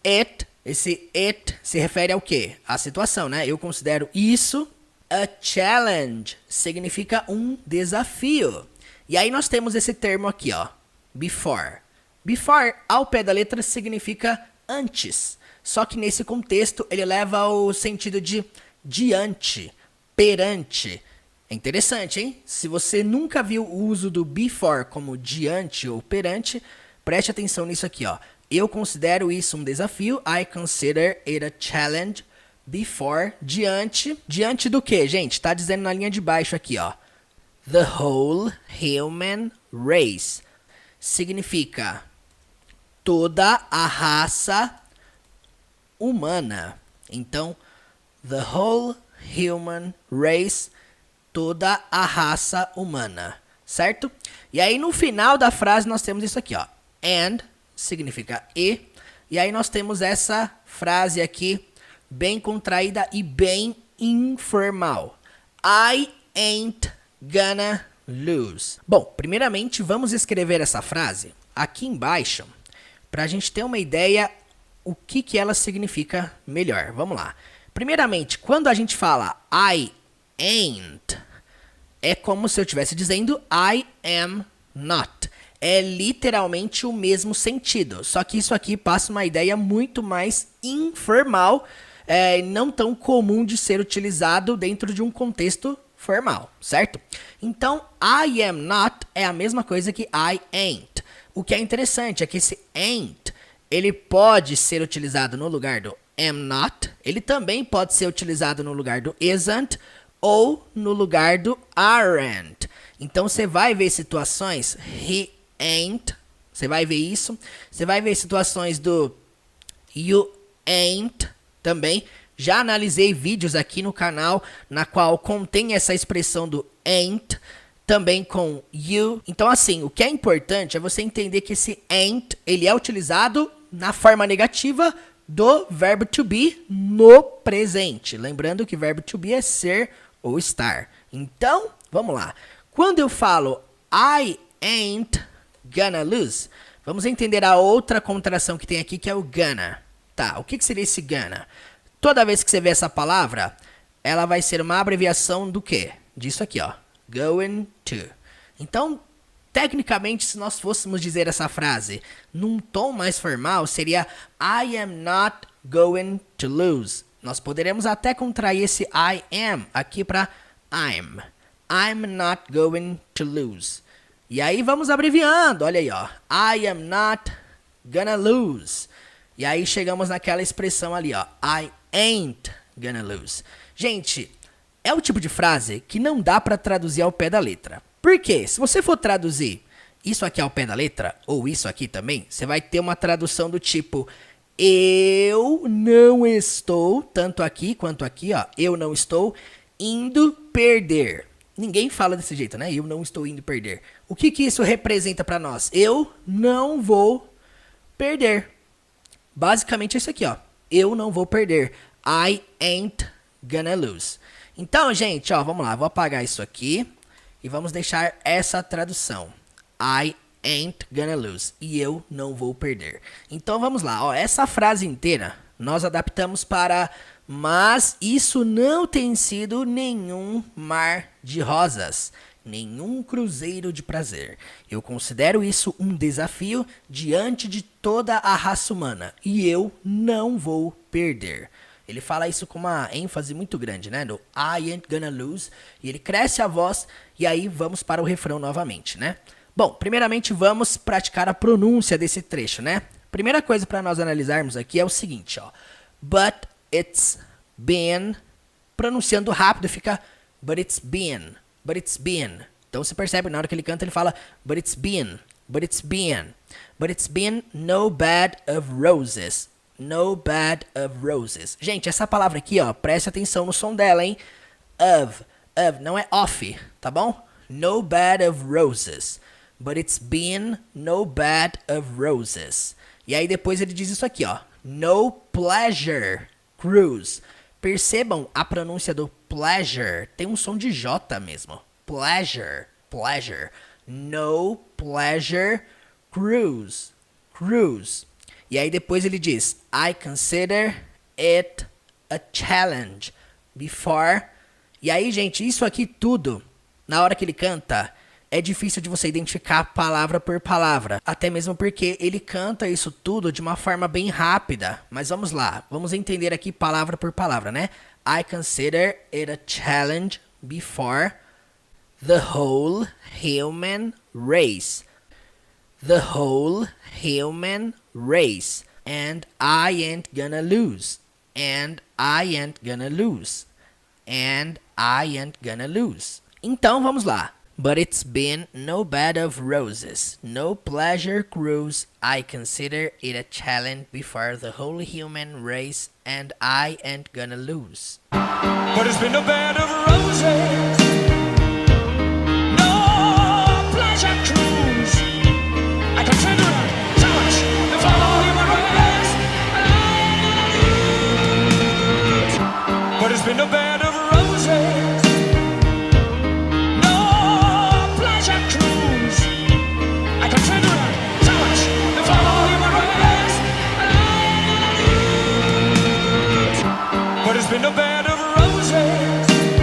It, esse it se refere ao quê? A situação, né? Eu considero isso a challenge. Significa um desafio. E aí nós temos esse termo aqui, ó. Before. Before, ao pé da letra, significa antes. Só que nesse contexto, ele leva o sentido de diante, perante. É interessante, hein? Se você nunca viu o uso do before como diante ou perante, preste atenção nisso aqui, ó. Eu considero isso um desafio. I consider it a challenge. Before, diante. Diante do quê, gente? Tá dizendo na linha de baixo aqui, ó. The whole human race. Significa toda a raça humana. Então, the whole human race, toda a raça humana, certo? E aí no final da frase nós temos isso aqui, ó. And significa e aí nós temos essa frase aqui bem contraída e bem informal. I ain't gonna lose. Bom, primeiramente vamos escrever essa frase aqui embaixo para a gente ter uma ideia o que ela significa melhor. Vamos lá. Primeiramente, quando a gente fala I ain't, é como se eu estivesse dizendo I am not. É literalmente o mesmo sentido. Só que isso aqui passa uma ideia muito mais informal, não tão comum de ser utilizado dentro de um contexto formal, certo? Então, I am not é a mesma coisa que I ain't. O que é interessante é que esse ain't, ele pode ser utilizado no lugar do am not, ele também pode ser utilizado no lugar do isn't, ou no lugar do aren't. Então, você vai ver situações, he ain't, você vai ver isso. Você vai ver situações do you ain't também. Já analisei vídeos aqui no canal na qual contém essa expressão do ain't, também com you. Então, assim, o que é importante é você entender que esse ain't, ele é utilizado na forma negativa do verbo to be no presente. Lembrando que verbo to be é ser ou estar. Então, vamos lá. Quando eu falo I ain't gonna lose, vamos entender a outra contração que tem aqui, que é o gonna. Tá, o que seria esse gonna? Toda vez que você vê essa palavra, ela vai ser uma abreviação do quê? Disso aqui, ó. Going to. Então, tecnicamente, se nós fôssemos dizer essa frase num tom mais formal, seria I am not going to lose. Nós poderemos até contrair esse I am aqui para I'm. I'm not going to lose. E aí vamos abreviando, olha aí, ó. I am not gonna lose. E aí chegamos naquela expressão ali, ó. I ain't gonna lose. Gente, é o tipo de frase que não dá para traduzir ao pé da letra. Por quê? Se você for traduzir isso aqui ao pé da letra, ou isso aqui também, você vai ter uma tradução do tipo eu não estou, tanto aqui quanto aqui, ó. Eu não estou indo perder. Ninguém fala desse jeito, né? Eu não estou indo perder. O que isso representa para nós? Eu não vou perder. Basicamente isso aqui, ó. Eu não vou perder. I ain't gonna lose. Então, gente, ó, vamos lá. Vou apagar isso aqui e vamos deixar essa tradução. I ain't gonna lose. E eu não vou perder. Então, vamos lá. Ó, essa frase inteira nós adaptamos para mas isso não tem sido nenhum mar de rosas, nenhum cruzeiro de prazer. Eu considero isso um desafio diante de toda a raça humana e eu não vou perder. Ele fala isso com uma ênfase muito grande, né? No I ain't gonna lose. E ele cresce a voz e aí vamos para o refrão novamente, né? Bom, primeiramente vamos praticar a pronúncia desse trecho, né? Primeira coisa para nós analisarmos aqui é o seguinte, ó. But it's been, pronunciando rápido fica but it's been, but it's been. Então você percebe, na hora que ele canta ele fala but it's been, but it's been, but it's been no bed of roses, no bed of roses. Gente, essa palavra aqui, ó, preste atenção no som dela, hein? Of, não é off, tá bom? No bed of roses, but it's been no bed of roses. E aí depois ele diz isso aqui, ó. No pleasure cruise. Percebam a pronúncia do pleasure. Tem um som de J mesmo. Pleasure, pleasure. No pleasure cruise, cruise. E aí depois ele diz, I consider it a challenge before. E aí, gente, isso aqui tudo, na hora que ele canta, é difícil de você identificar palavra por palavra. Até mesmo porque ele canta isso tudo de uma forma bem rápida. Mas vamos lá, vamos entender aqui palavra por palavra, né? I consider it a challenge before the whole human race. The whole human race. And I ain't gonna lose. And I ain't gonna lose. And I ain't gonna lose. Então vamos lá. But it's been no bed of roses, no pleasure cruise. I consider it a challenge before the whole human race, and I ain't gonna lose. But it's been no bed of roses, no pleasure cruise. I consider it a challenge before the whole human race, and I ain't gonna lose. But it's been no bed of roses. But it's been no bed of roses.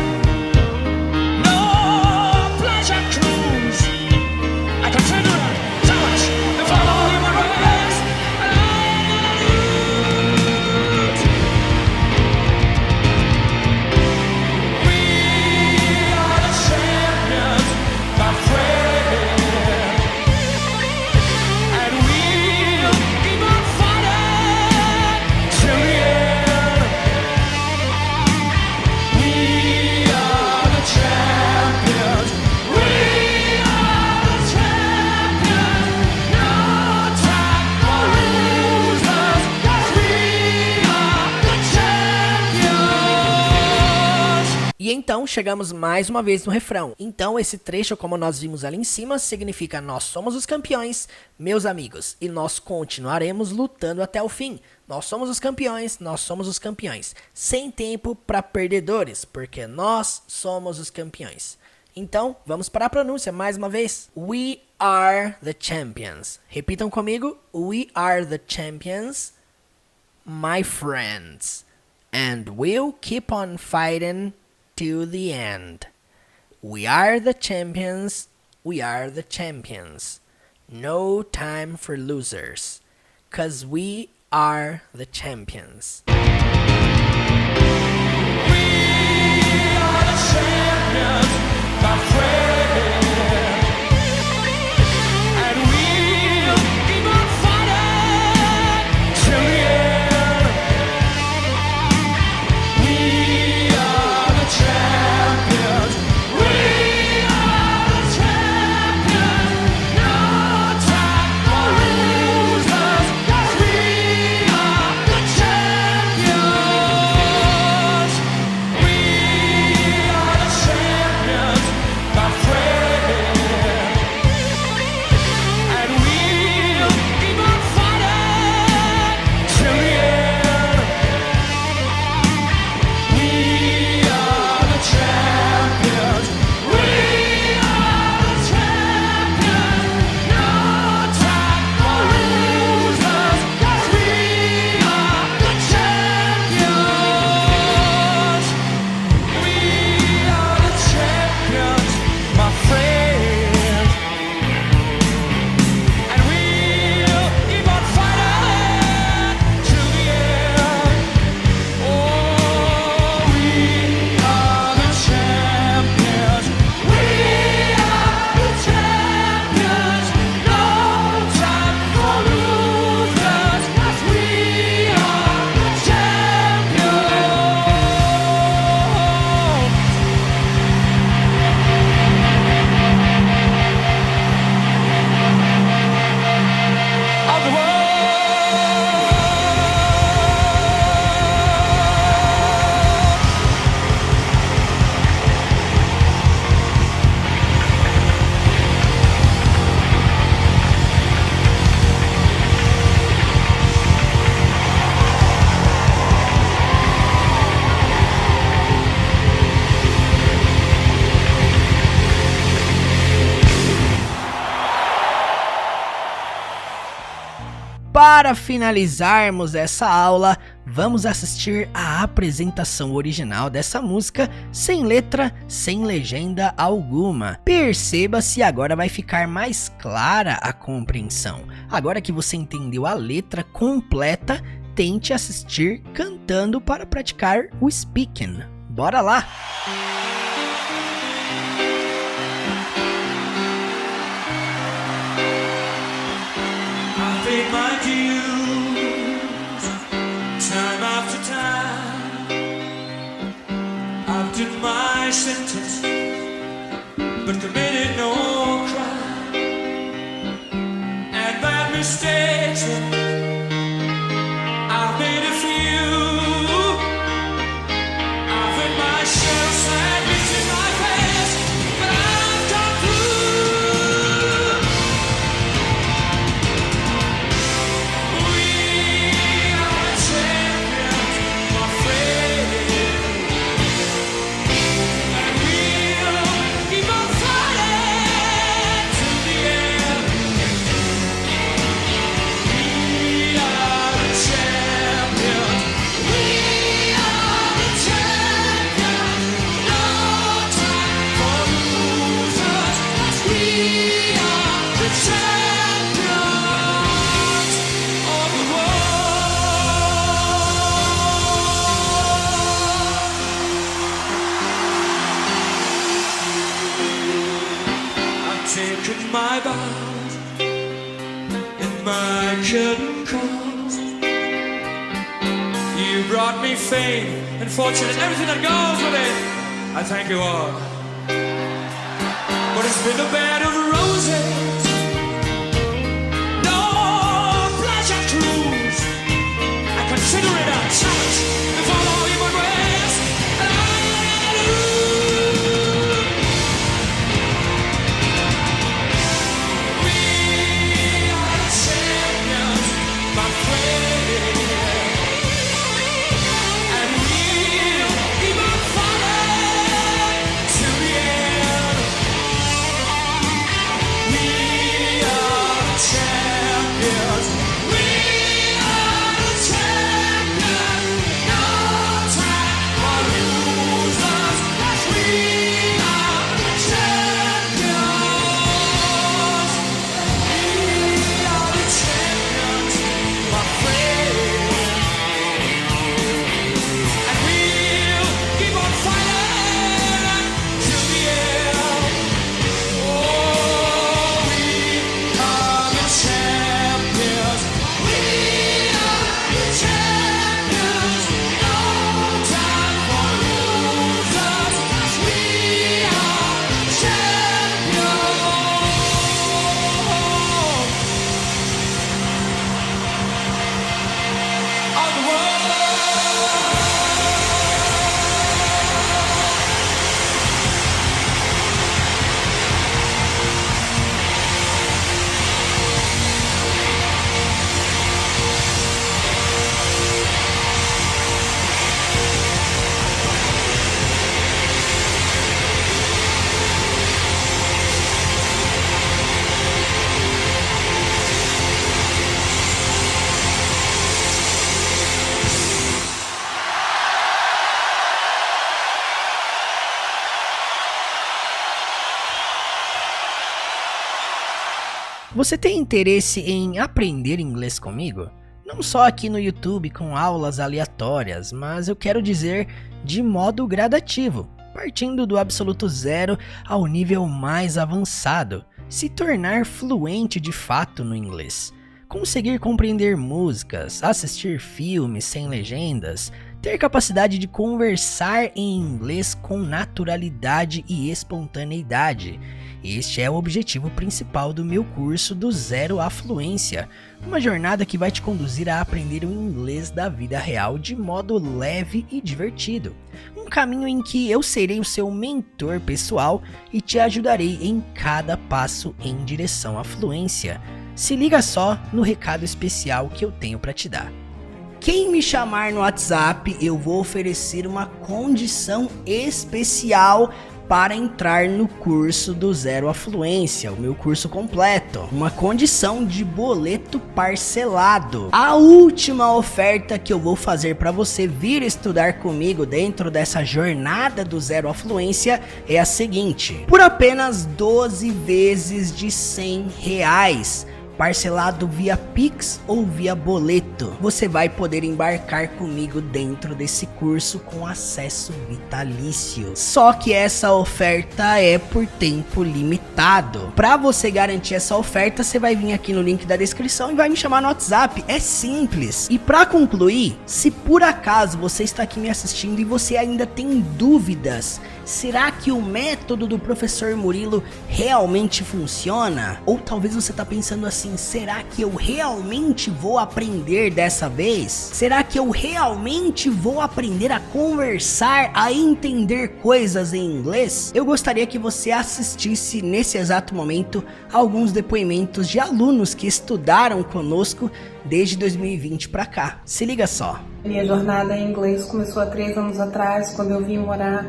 E então chegamos mais uma vez no refrão. Então esse trecho, como nós vimos ali em cima, significa nós somos os campeões, meus amigos, e nós continuaremos lutando até o fim. Nós somos os campeões, sem tempo para perdedores, porque nós somos os campeões. Então, vamos para a pronúncia mais uma vez. We are the champions. Repitam comigo. We are the champions, my friends. And we'll keep on fighting to the end. We are the champions. We are the champions. No time for losers. 'Cause we are the champions. We are the champions, my friend. And we'll keep on fighting till the end. We are the champions. We are the champions. No time for losers. 'Cause we are the champions. We are the champions, my friend. And we'll keep on fighting till the end. We are the champions. We are the champions. No time for losers. 'Cause we are the champions. We are the champions, my friend. And we'll keep on fighting till the end. Oh, we are the champions. We are the champions. No time for losers. 'Cause we are the champions. Of the world. Para finalizarmos essa aula, vamos assistir a apresentação original dessa música, sem letra, sem legenda alguma. Perceba se agora vai ficar mais clara a compreensão. Agora que você entendeu a letra completa, tente assistir cantando para praticar o speaking. Bora lá! I paid my dues time after time. I've done my sentence, but committed no crime. And bad mistakes, I've made a few. I've hit myself sad bits in my past, but I've come through. We are the champions, my friend. And we'll keep on fighting till the end. We are the champions. We are the champions. No time for losers. 'Cause we are the champions of the world. I've taken my bows and my curtain calls. You brought me fame and fortune and everything that goes with it. I thank you all. But it's been a bed of roses, no pleasure cruise. I consider it a challenge to follow human race, and I lose. Você tem interesse em aprender inglês comigo? Não só aqui no YouTube com aulas aleatórias, mas eu quero dizer de modo gradativo, partindo do absoluto zero ao nível mais avançado, se tornar fluente de fato no inglês. Conseguir compreender músicas, assistir filmes sem legendas, ter capacidade de conversar em inglês com naturalidade e espontaneidade. Este é o objetivo principal do meu curso do Zero à Fluência, uma jornada que vai te conduzir a aprender o inglês da vida real de modo leve e divertido. Um caminho em que eu serei o seu mentor pessoal e te ajudarei em cada passo em direção à fluência. Se liga só no recado especial que eu tenho para te dar. Quem me chamar no WhatsApp, eu vou oferecer uma condição especial para entrar no curso do Zero à Fluência, o meu curso completo. Uma condição de boleto parcelado. A última oferta que eu vou fazer para você vir estudar comigo dentro dessa jornada do Zero à Fluência é a seguinte: por apenas 12 vezes de R$100, parcelado via Pix ou via boleto, você vai poder embarcar comigo dentro desse curso com acesso vitalício. Só que essa oferta é por tempo limitado. Para você garantir essa oferta, você vai vir aqui no link da descrição e vai me chamar no WhatsApp. É simples. E para concluir, se por acaso você está aqui me assistindo e você ainda tem dúvidas, será que o método do professor Murilo realmente funciona? Ou talvez você está pensando assim: será que eu realmente vou aprender dessa vez? Será que eu realmente vou aprender a conversar, a entender coisas em inglês? Eu gostaria que você assistisse nesse exato momento alguns depoimentos de alunos que estudaram conosco desde 2020 para cá. Se liga só. Minha jornada em inglês começou há 3 anos atrás, quando eu vim morar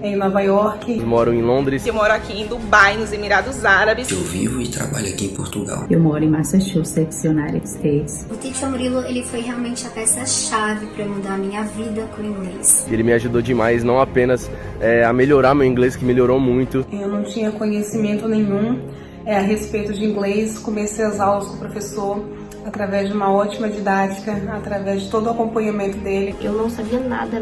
em Nova York. Eu moro em Londres. Eu moro aqui em Dubai, nos Emirados Árabes. Eu vivo e trabalho aqui em Portugal. Eu moro em Massachusetts, United States. O Teacher Murilo, ele foi realmente a peça-chave para mudar a minha vida com o inglês. Ele me ajudou demais, não apenas a melhorar meu inglês, que melhorou muito. Eu não tinha conhecimento nenhum a respeito de inglês. Comecei as aulas com o professor através de uma ótima didática, através de todo o acompanhamento dele. Eu não sabia nada.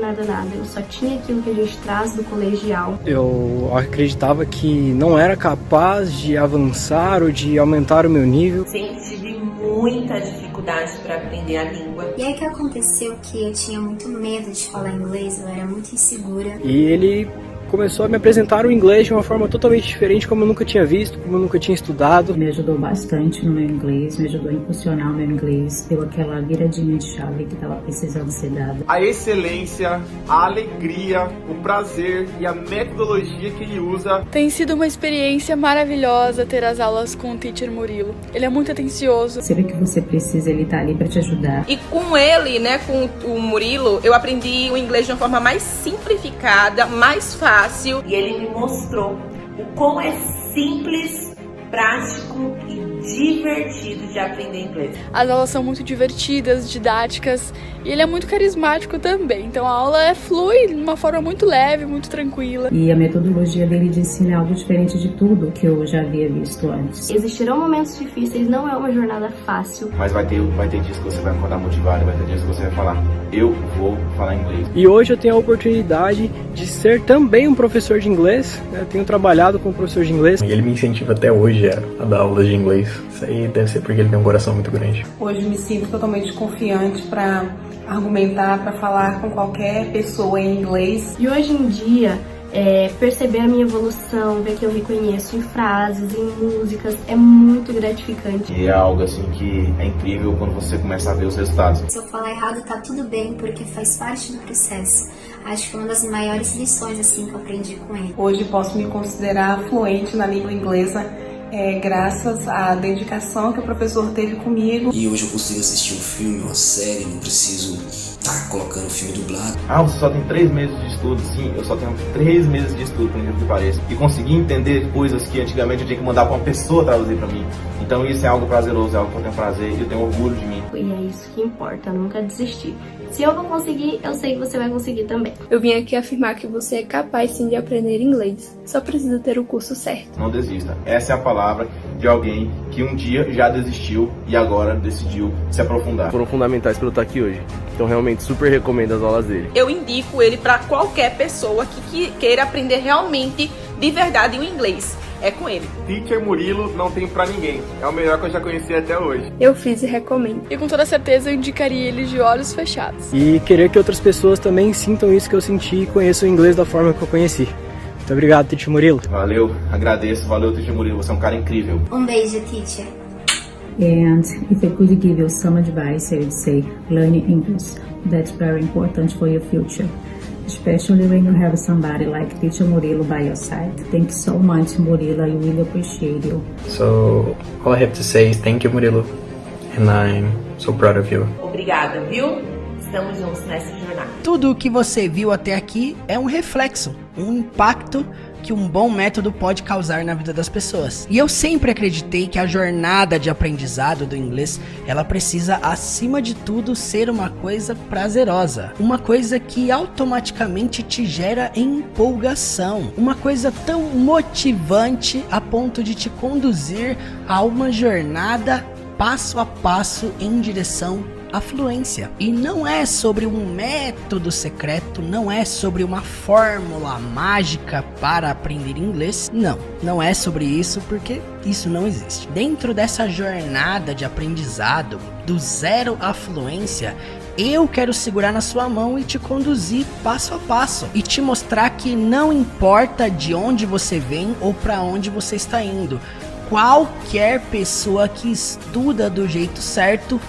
Eu só tinha aquilo que a gente traz do colegial. Eu acreditava que não era capaz de avançar ou de aumentar o meu nível. Sempre tive muita dificuldade para aprender a língua. E aí que aconteceu que eu tinha muito medo de falar inglês, eu era muito insegura. E ele começou a me apresentar o inglês de uma forma totalmente diferente, como eu nunca tinha visto, como eu nunca tinha estudado. Me ajudou bastante no meu inglês, me ajudou a impulsionar o meu inglês, deu aquela viradinha de chave que estava precisando ser dada. A excelência, a alegria, o prazer e a metodologia que ele usa. Tem sido uma experiência maravilhosa ter as aulas com o Teacher Murilo. Ele é muito atencioso. Sempre que você precisa, ele tá ali para te ajudar. E com ele, com o Murilo, eu aprendi o inglês de uma forma mais simplificada, mais fácil. E ele me mostrou o quão é simples, prático e divertido de aprender inglês. As aulas são muito divertidas, didáticas, e ele é muito carismático também. Então a aula flui de uma forma muito leve, muito tranquila. E a metodologia dele de ensino é algo diferente de tudo que eu já havia visto antes. Existirão momentos difíceis, não é uma jornada fácil. Mas vai ter dias que você vai acordar motivado, vai ter dias que você vai falar: eu vou falar inglês. E hoje eu tenho a oportunidade de ser também um professor de inglês. Eu tenho trabalhado como professor de inglês. E ele me incentiva até hoje a dar aulas de inglês. Isso aí deve ser porque ele tem um coração muito grande. Hoje me sinto totalmente confiante para argumentar, para falar com qualquer pessoa em inglês. E hoje em dia, perceber a minha evolução, ver que eu me conheço em frases, em músicas, é muito gratificante. E é algo assim que é incrível quando você começa a ver os resultados. Se eu falar errado, tá tudo bem, porque faz parte do processo. Acho que foi uma das maiores lições que eu aprendi com ele. Hoje posso me considerar fluente na língua inglesa, graças à dedicação que o professor teve comigo. E hoje eu consigo assistir um filme, uma série, não preciso estar colocando o filme dublado. Você só tem 3 meses de estudo? Sim, eu só tenho 3 meses de estudo, por incrível que pareça. E consegui entender coisas que antigamente eu tinha que mandar para uma pessoa traduzir para mim. Então isso é algo prazeroso, é algo que eu tenho prazer e eu tenho orgulho de mim. E é isso que importa, nunca desistir. Se eu vou conseguir, eu sei que você vai conseguir também. Eu vim aqui afirmar que você é capaz sim de aprender inglês. Só precisa ter o curso certo. Não desista. Essa é a palavra de alguém que um dia já desistiu e agora decidiu se aprofundar. Foram fundamentais para eu estar aqui hoje. Então realmente super recomendo as aulas dele. Eu indico ele para qualquer pessoa que queira aprender realmente de verdade o inglês. É com ele. Teacher Murilo não tem pra ninguém. É o melhor que eu já conheci até hoje. Eu fiz e recomendo. E com toda certeza eu indicaria ele de olhos fechados. E querer que outras pessoas também sintam isso que eu senti e conheçam o inglês da forma que eu conheci. Muito obrigado, Teacher Murilo. Valeu, agradeço. Valeu, Teacher Murilo. Você é um cara incrível. Um beijo, teacher. And if I could give you some advice, I would say learn English. That's very important for your future. Especially when you have somebody like Teacher Murilo by your side. Thank you so much, Murilo. I really appreciate you. So, all I have to say is thank you, Murilo. And I'm so proud of you. Obrigada, viu? Estamos juntos nessa jornada. Tudo o que você viu até aqui é um reflexo, um impacto que um bom método pode causar na vida das pessoas. E eu sempre acreditei que a jornada de aprendizado do inglês, ela precisa, acima de tudo, ser uma coisa prazerosa. Uma coisa que automaticamente te gera empolgação. Uma coisa tão motivante a ponto de te conduzir a uma jornada passo a passo em direção à fluência. E não é sobre um método secreto, não é sobre uma fórmula mágica para aprender inglês. Não é sobre isso, porque isso não existe. Dentro dessa jornada de aprendizado, do zero à fluência, eu quero segurar na sua mão e te conduzir passo a passo e te mostrar que não importa de onde você vem ou para onde você está indo, qualquer pessoa que estuda do jeito certo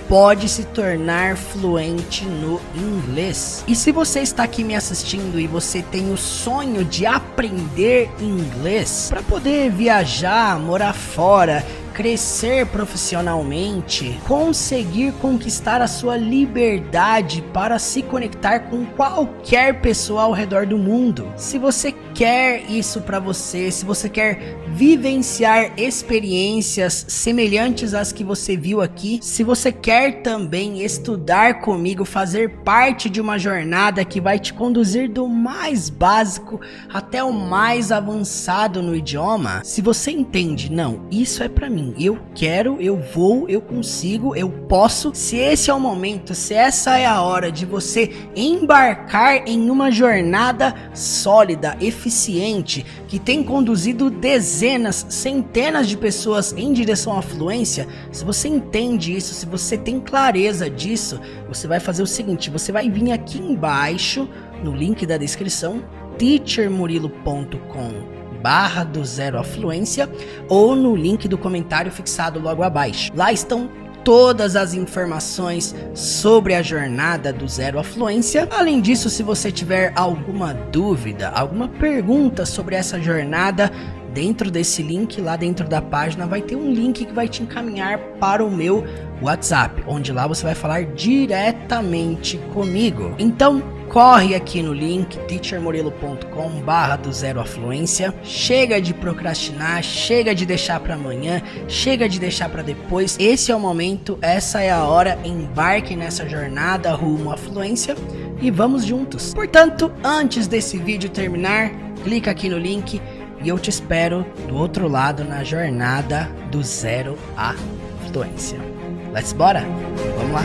pode se tornar fluente no inglês. E se você está aqui me assistindo e você tem o sonho de aprender inglês para poder viajar, morar fora, crescer profissionalmente, conseguir conquistar a sua liberdade para se conectar com qualquer pessoa ao redor do mundo. Se você quer isso para você, se você quer vivenciar experiências semelhantes às que você viu aqui, se você quer também estudar comigo, fazer parte de uma jornada que vai te conduzir do mais básico até o mais avançado no idioma, se você entende, não, isso é para mim, eu quero, eu vou, eu consigo, eu posso. Se esse é o momento, se essa é a hora de você embarcar em uma jornada sólida, eficiente, que tem conduzido dezenas, centenas de pessoas em direção à fluência, se você entende isso, se você tem clareza disso, você vai fazer o seguinte, você vai vir aqui embaixo, no link da descrição, teachermurilo.com/do zero à fluência, ou no link do comentário fixado logo abaixo. Lá estão todas as informações sobre a jornada do zero à fluência. Além disso, se você tiver alguma dúvida, alguma pergunta sobre essa jornada, dentro desse link, lá dentro da página, vai ter um link que vai te encaminhar para o meu WhatsApp, onde lá você vai falar diretamente comigo. Então, corre aqui no link teachermurilo.com/do zero à fluência. Chega de procrastinar, chega de deixar para amanhã, chega de deixar para depois. Esse é o momento, essa é a hora. Embarque nessa jornada rumo à fluência e vamos juntos. Portanto, antes desse vídeo terminar, clica aqui no link e eu te espero do outro lado na jornada do zero à fluência. Let's bora? Vamos lá!